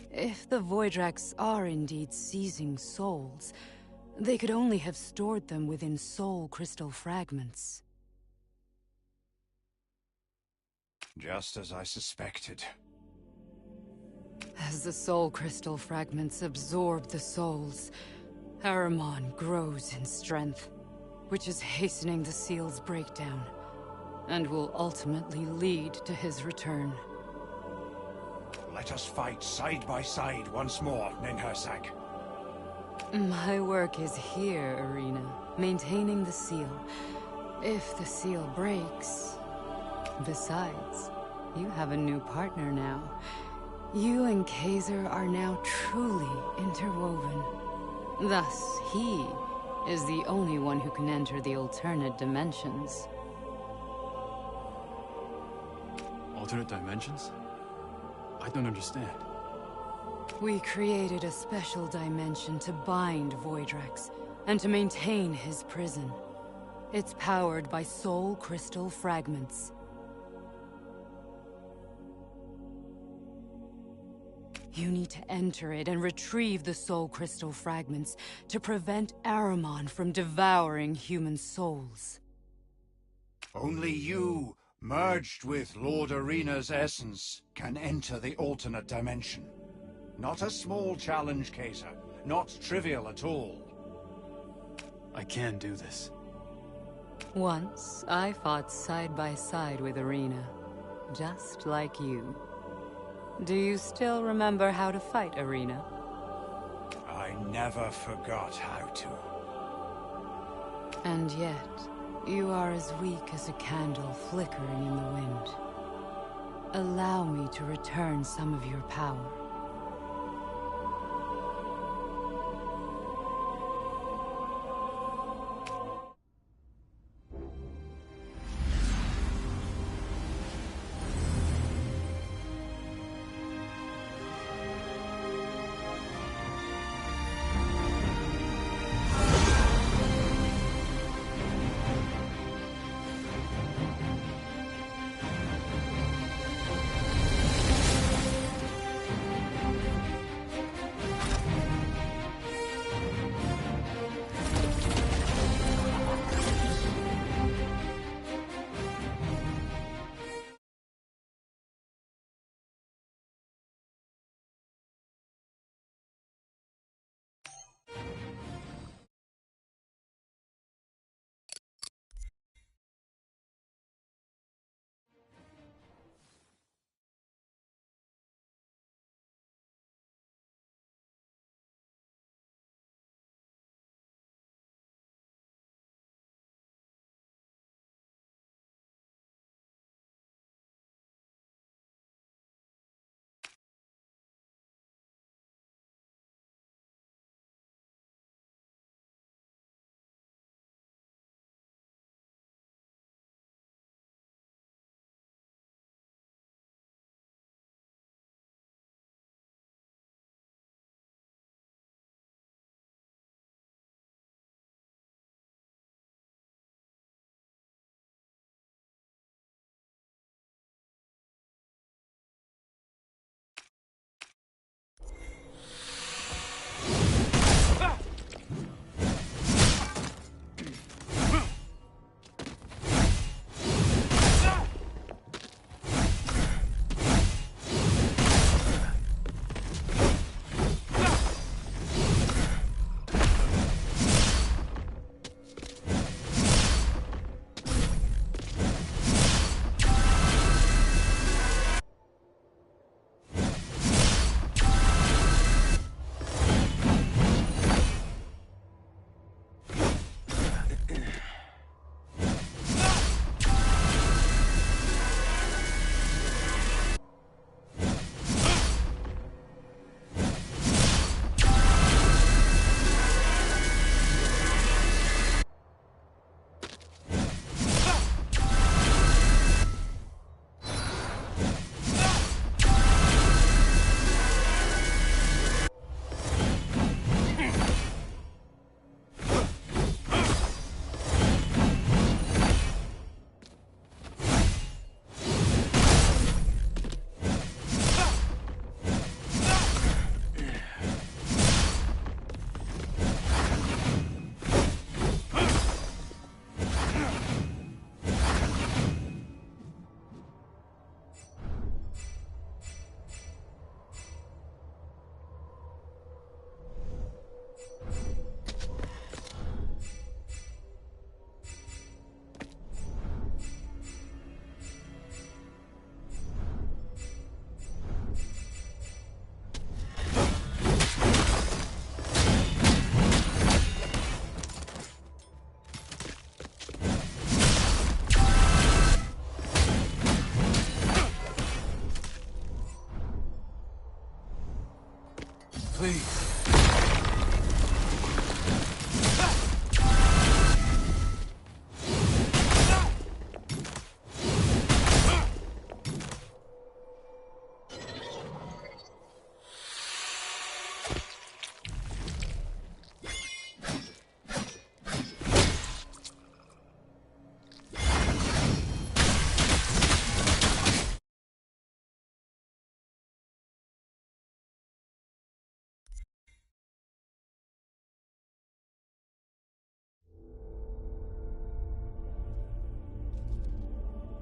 If the Voidraks are indeed seizing souls, they could only have stored them within soul crystal fragments. Just as I suspected. As the soul crystal fragments absorb the souls, Ahriman grows in strength, which is hastening the seal's breakdown, and will ultimately lead to his return. Let us fight side by side once more, Ninhursag. My work is here, Irina, maintaining the seal. If the seal breaks... Besides, you have a new partner now. You and Kaiser are now truly interwoven. Thus, he is the only one who can enter the alternate dimensions. Alternate dimensions? I don't understand. We created a special dimension to bind Voidraks, and to maintain his prison. It's powered by soul crystal fragments. You need to enter it and retrieve the soul crystal fragments to prevent Ahriman from devouring human souls. Only you, merged with Lord Irina's essence, can enter the alternate dimension. Not a small challenge, Kaiser. Not trivial at all. I can do this. Once, I fought side by side with Irina, just like you. Do you still remember how to fight, Irina? I never forgot how to. And yet, you are as weak as a candle flickering in the wind. Allow me to return some of your power.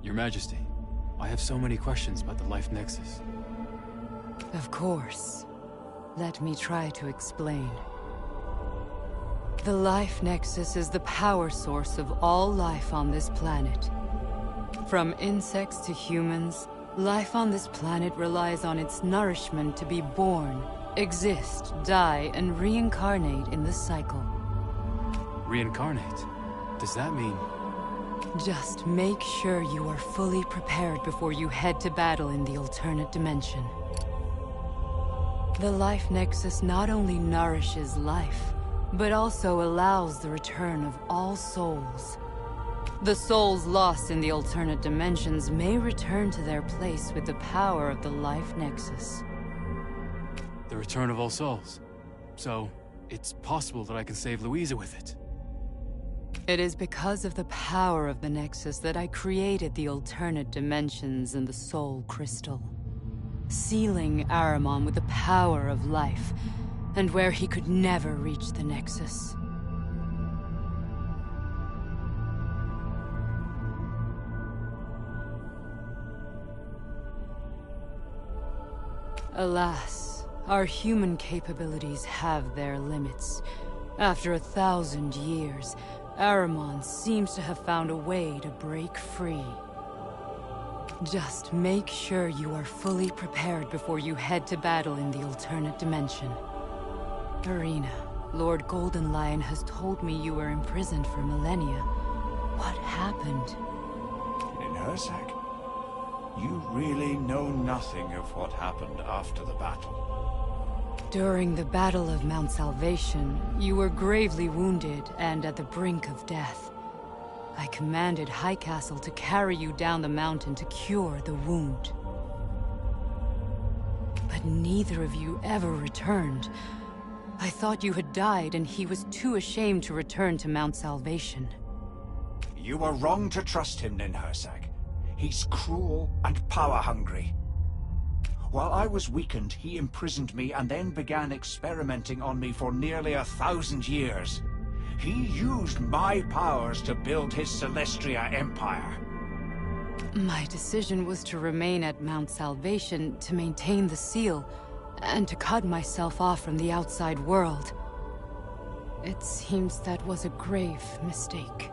Your Majesty, I have so many questions about the Life Nexus. Of course. Let me try to explain. The Life Nexus is the power source of all life on this planet. From insects to humans, life on this planet relies on its nourishment to be born, exist, die, and reincarnate in the cycle. Reincarnate? Does that mean... Just make sure you are fully prepared before you head to battle in the alternate dimension. The Life Nexus not only nourishes life, but also allows the return of all souls. The souls lost in the alternate dimensions may return to their place with the power of the Life Nexus. The return of all souls. So, it's possible that I can save Luisa with it. It is because of the power of the Nexus that I created the alternate dimensions and the Soul Crystal, sealing Ahriman with the power of life, and where he could never reach the Nexus. Alas, our human capabilities have their limits. After 1,000 years, Ahriman seems to have found a way to break free. Just make sure you are fully prepared before you head to battle in the alternate dimension. Irina, Lord Golden Lion has told me you were imprisoned for millennia. What happened? In Herzog, you really know nothing of what happened after the battle. During the Battle of Mount Salvation, you were gravely wounded and at the brink of death. I commanded High Castle to carry you down the mountain to cure the wound. But neither of you ever returned. I thought you had died and he was too ashamed to return to Mount Salvation. You were wrong to trust him, Ninhursag. He's cruel and power-hungry. While I was weakened, he imprisoned me and then began experimenting on me for nearly 1,000 years. He used my powers to build his Celestria empire. My decision was to remain at Mount Salvation to maintain the seal, and to cut myself off from the outside world. It seems that was a grave mistake.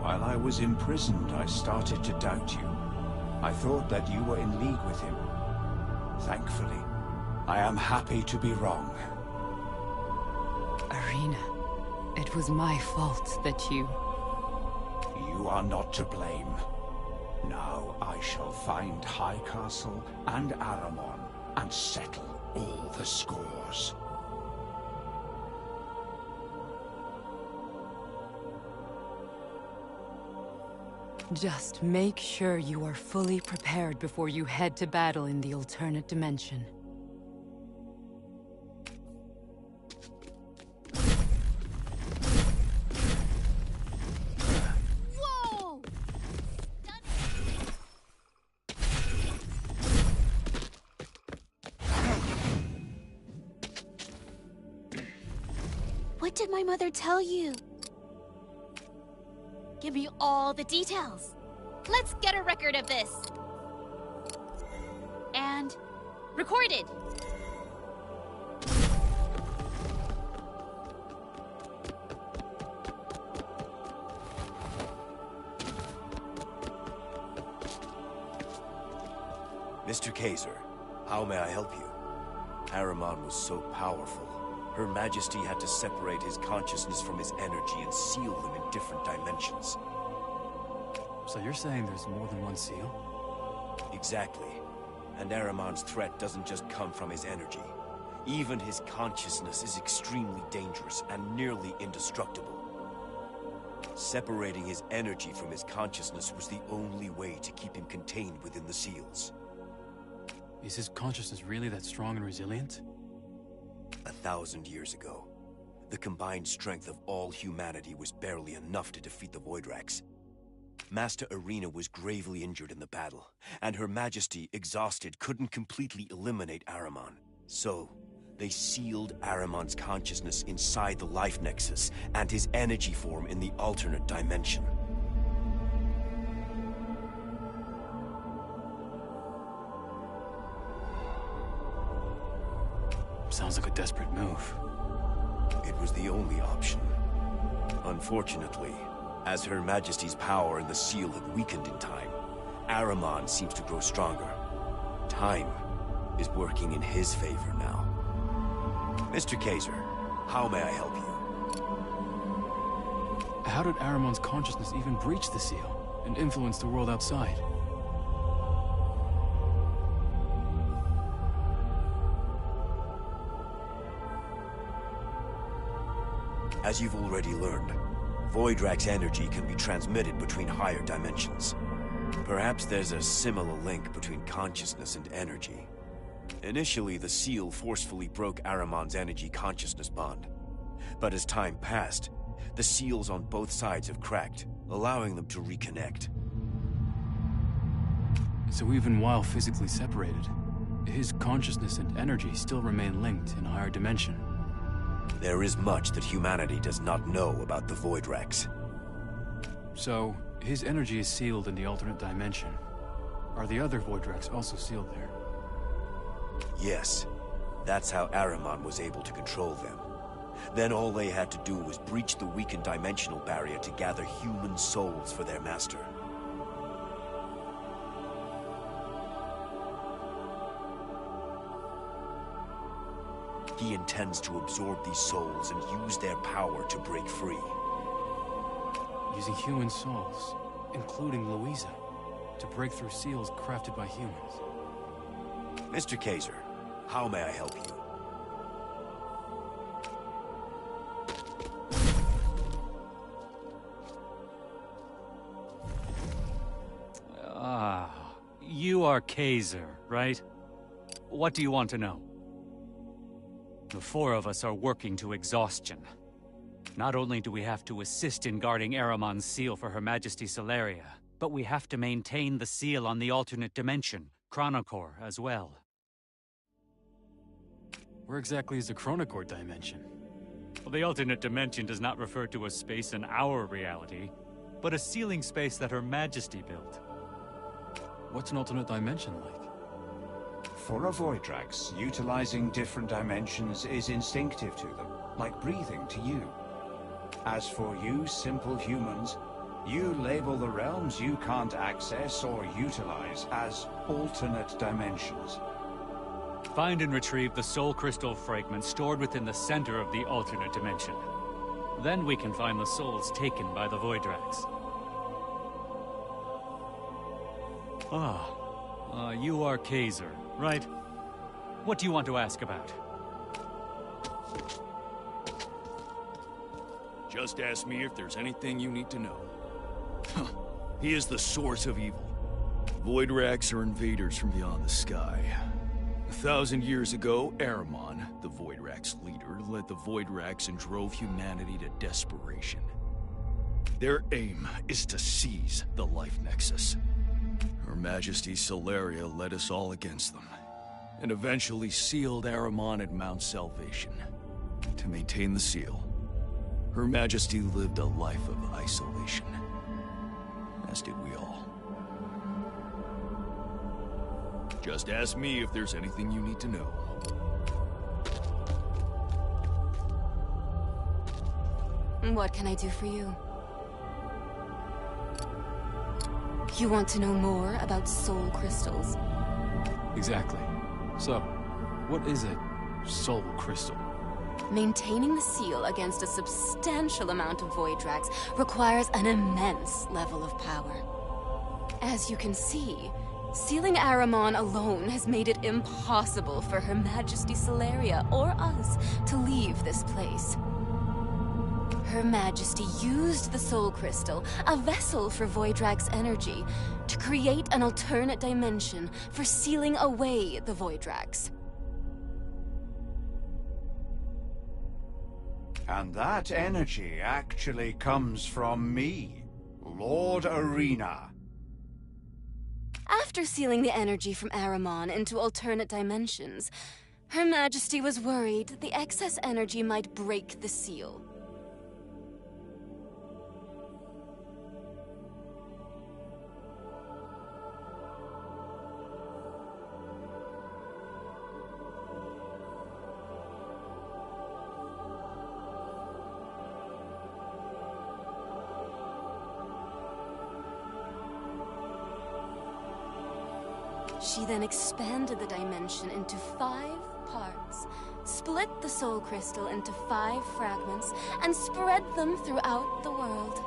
While I was imprisoned, I started to doubt you. I thought that you were in league with him. Thankfully, I am happy to be wrong. Irina, it was my fault that you... You are not to blame. Now I shall find High Castle and Ahriman and settle all the scores. Just make sure you are fully prepared before you head to battle in the alternate dimension. Whoa! What did my mother tell you? Give me all the details. Let's get a record of this. And recorded. Mr. Kaiser, how may I help you? Ahriman was so powerful. Her Majesty had to separate his consciousness from his energy and seal them in different dimensions. So you're saying there's more than one seal? Exactly. And Ahriman's threat doesn't just come from his energy. Even his consciousness is extremely dangerous and nearly indestructible. Separating his energy from his consciousness was the only way to keep him contained within the seals. Is his consciousness really that strong and resilient? 1,000 years ago, the combined strength of all humanity was barely enough to defeat the Voidrax. Master Irina was gravely injured in the battle, and Her Majesty, exhausted, couldn't completely eliminate Ahriman. So, They sealed Ahriman's consciousness inside the Life Nexus and his energy form in the alternate dimension. Sounds like a desperate move. It was the only option. Unfortunately, as Her Majesty's power in the seal had weakened in time, Ahriman seems to grow stronger. Time is working in his favor now. Mr. Kaiser, how may I help you? How did Ahriman's consciousness even breach the seal and influence the world outside? As you've already learned, Voidrax energy can be transmitted between higher dimensions. Perhaps there's a similar link between consciousness and energy. Initially, the seal forcefully broke Ahriman's energy-consciousness bond. But as time passed, the seals on both sides have cracked, allowing them to reconnect. So even while physically separated, his consciousness and energy still remain linked in a higher dimension. There is much that humanity does not know about the Voidrax. So, his energy is sealed in the alternate dimension. Are the other Voidrax also sealed there? Yes. That's how Ahriman was able to control them. Then all they had to do was breach the weakened dimensional barrier to gather human souls for their master. He intends to absorb these souls and use their power to break free. Using human souls, including Luisa, to break through seals crafted by humans. Mr. Kaiser, how may I help you? You are Kaiser, right? What do you want to know? The four of us are working to exhaustion. Not only do we have to assist in guarding Ahriman's seal for Her Majesty Solaria, but we have to maintain the seal on the alternate dimension, Chronocor, as well. Where exactly is the Chronocor dimension? Well, the alternate dimension does not refer to a space in our reality, but a sealing space that Her Majesty built. What's an alternate dimension like? For a Voidrax, utilizing different dimensions is instinctive to them, like breathing to you. As for you simple humans, you label the realms you can't access or utilize as alternate dimensions. Find and retrieve the soul crystal fragment stored within the center of the alternate dimension. Then we can find the souls taken by the Voidrax. You are Kaiser, right? What do you want to ask about? Just ask me if there's anything you need to know. He is the source of evil. Voidrax are invaders from beyond the sky. 1,000 years ago, Ahriman, the Voidrax leader, led the Voidrax and drove humanity to desperation. Their aim is to seize the Life Nexus. Her Majesty Solaria led us all against them, and eventually sealed Ahriman at Mount Salvation. To maintain the seal, Her Majesty lived a life of isolation, as did we all. Just ask me if there's anything you need to know. What can I do for you? You want to know more about soul crystals? Exactly. So, what is a soul crystal? Maintaining the seal against a substantial amount of Voidrax requires an immense level of power. As you can see, sealing Ahriman alone has made it impossible for Her Majesty Solaria or us to leave this place. Her Majesty used the Soul Crystal, a vessel for Voidrax energy, to create an alternate dimension for sealing away the Voidrax. And that energy actually comes from me, Lord Arena. After sealing the energy from Ahriman into alternate dimensions, Her Majesty was worried that the excess energy might break the seal. She then expanded the dimension into 5 parts, split the soul crystal into 5 fragments, and spread them throughout the world.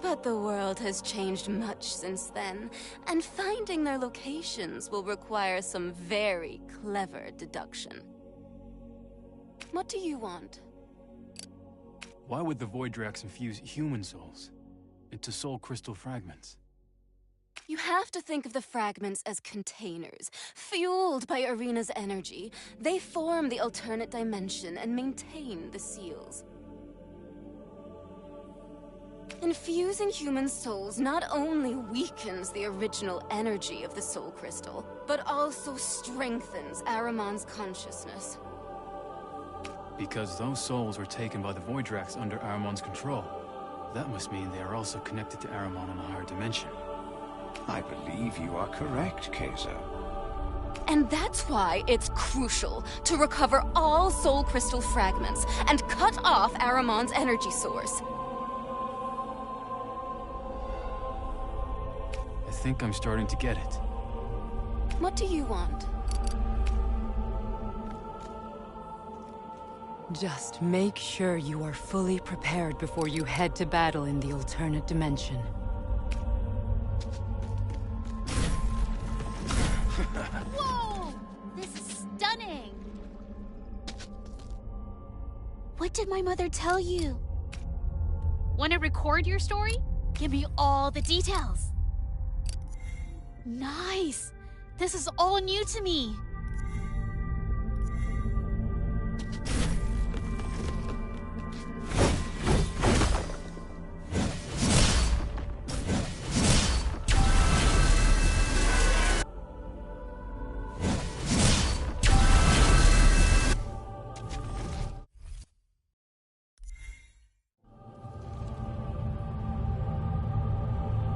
But the world has changed much since then, and finding their locations will require some very clever deduction. What do you want? Why would the Voidrax infuse human souls into soul crystal fragments? You have to think of the fragments as containers, fueled by Irina's energy. They form the alternate dimension and maintain the seals. Infusing human souls not only weakens the original energy of the soul crystal, but also strengthens Ahriman's consciousness. Because those souls were taken by the Voidrax under Ahriman's control. That must mean they are also connected to Ahriman in a higher dimension. I believe you are correct, Kaiser. And that's why it's crucial to recover all soul crystal fragments and cut off Ahriman's energy source. I think I'm starting to get it. What do you want? Just make sure you are fully prepared before you head to battle in the alternate dimension. Whoa! This is stunning! What did my mother tell you? Want to record your story? Give me all the details. Nice! This is all new to me.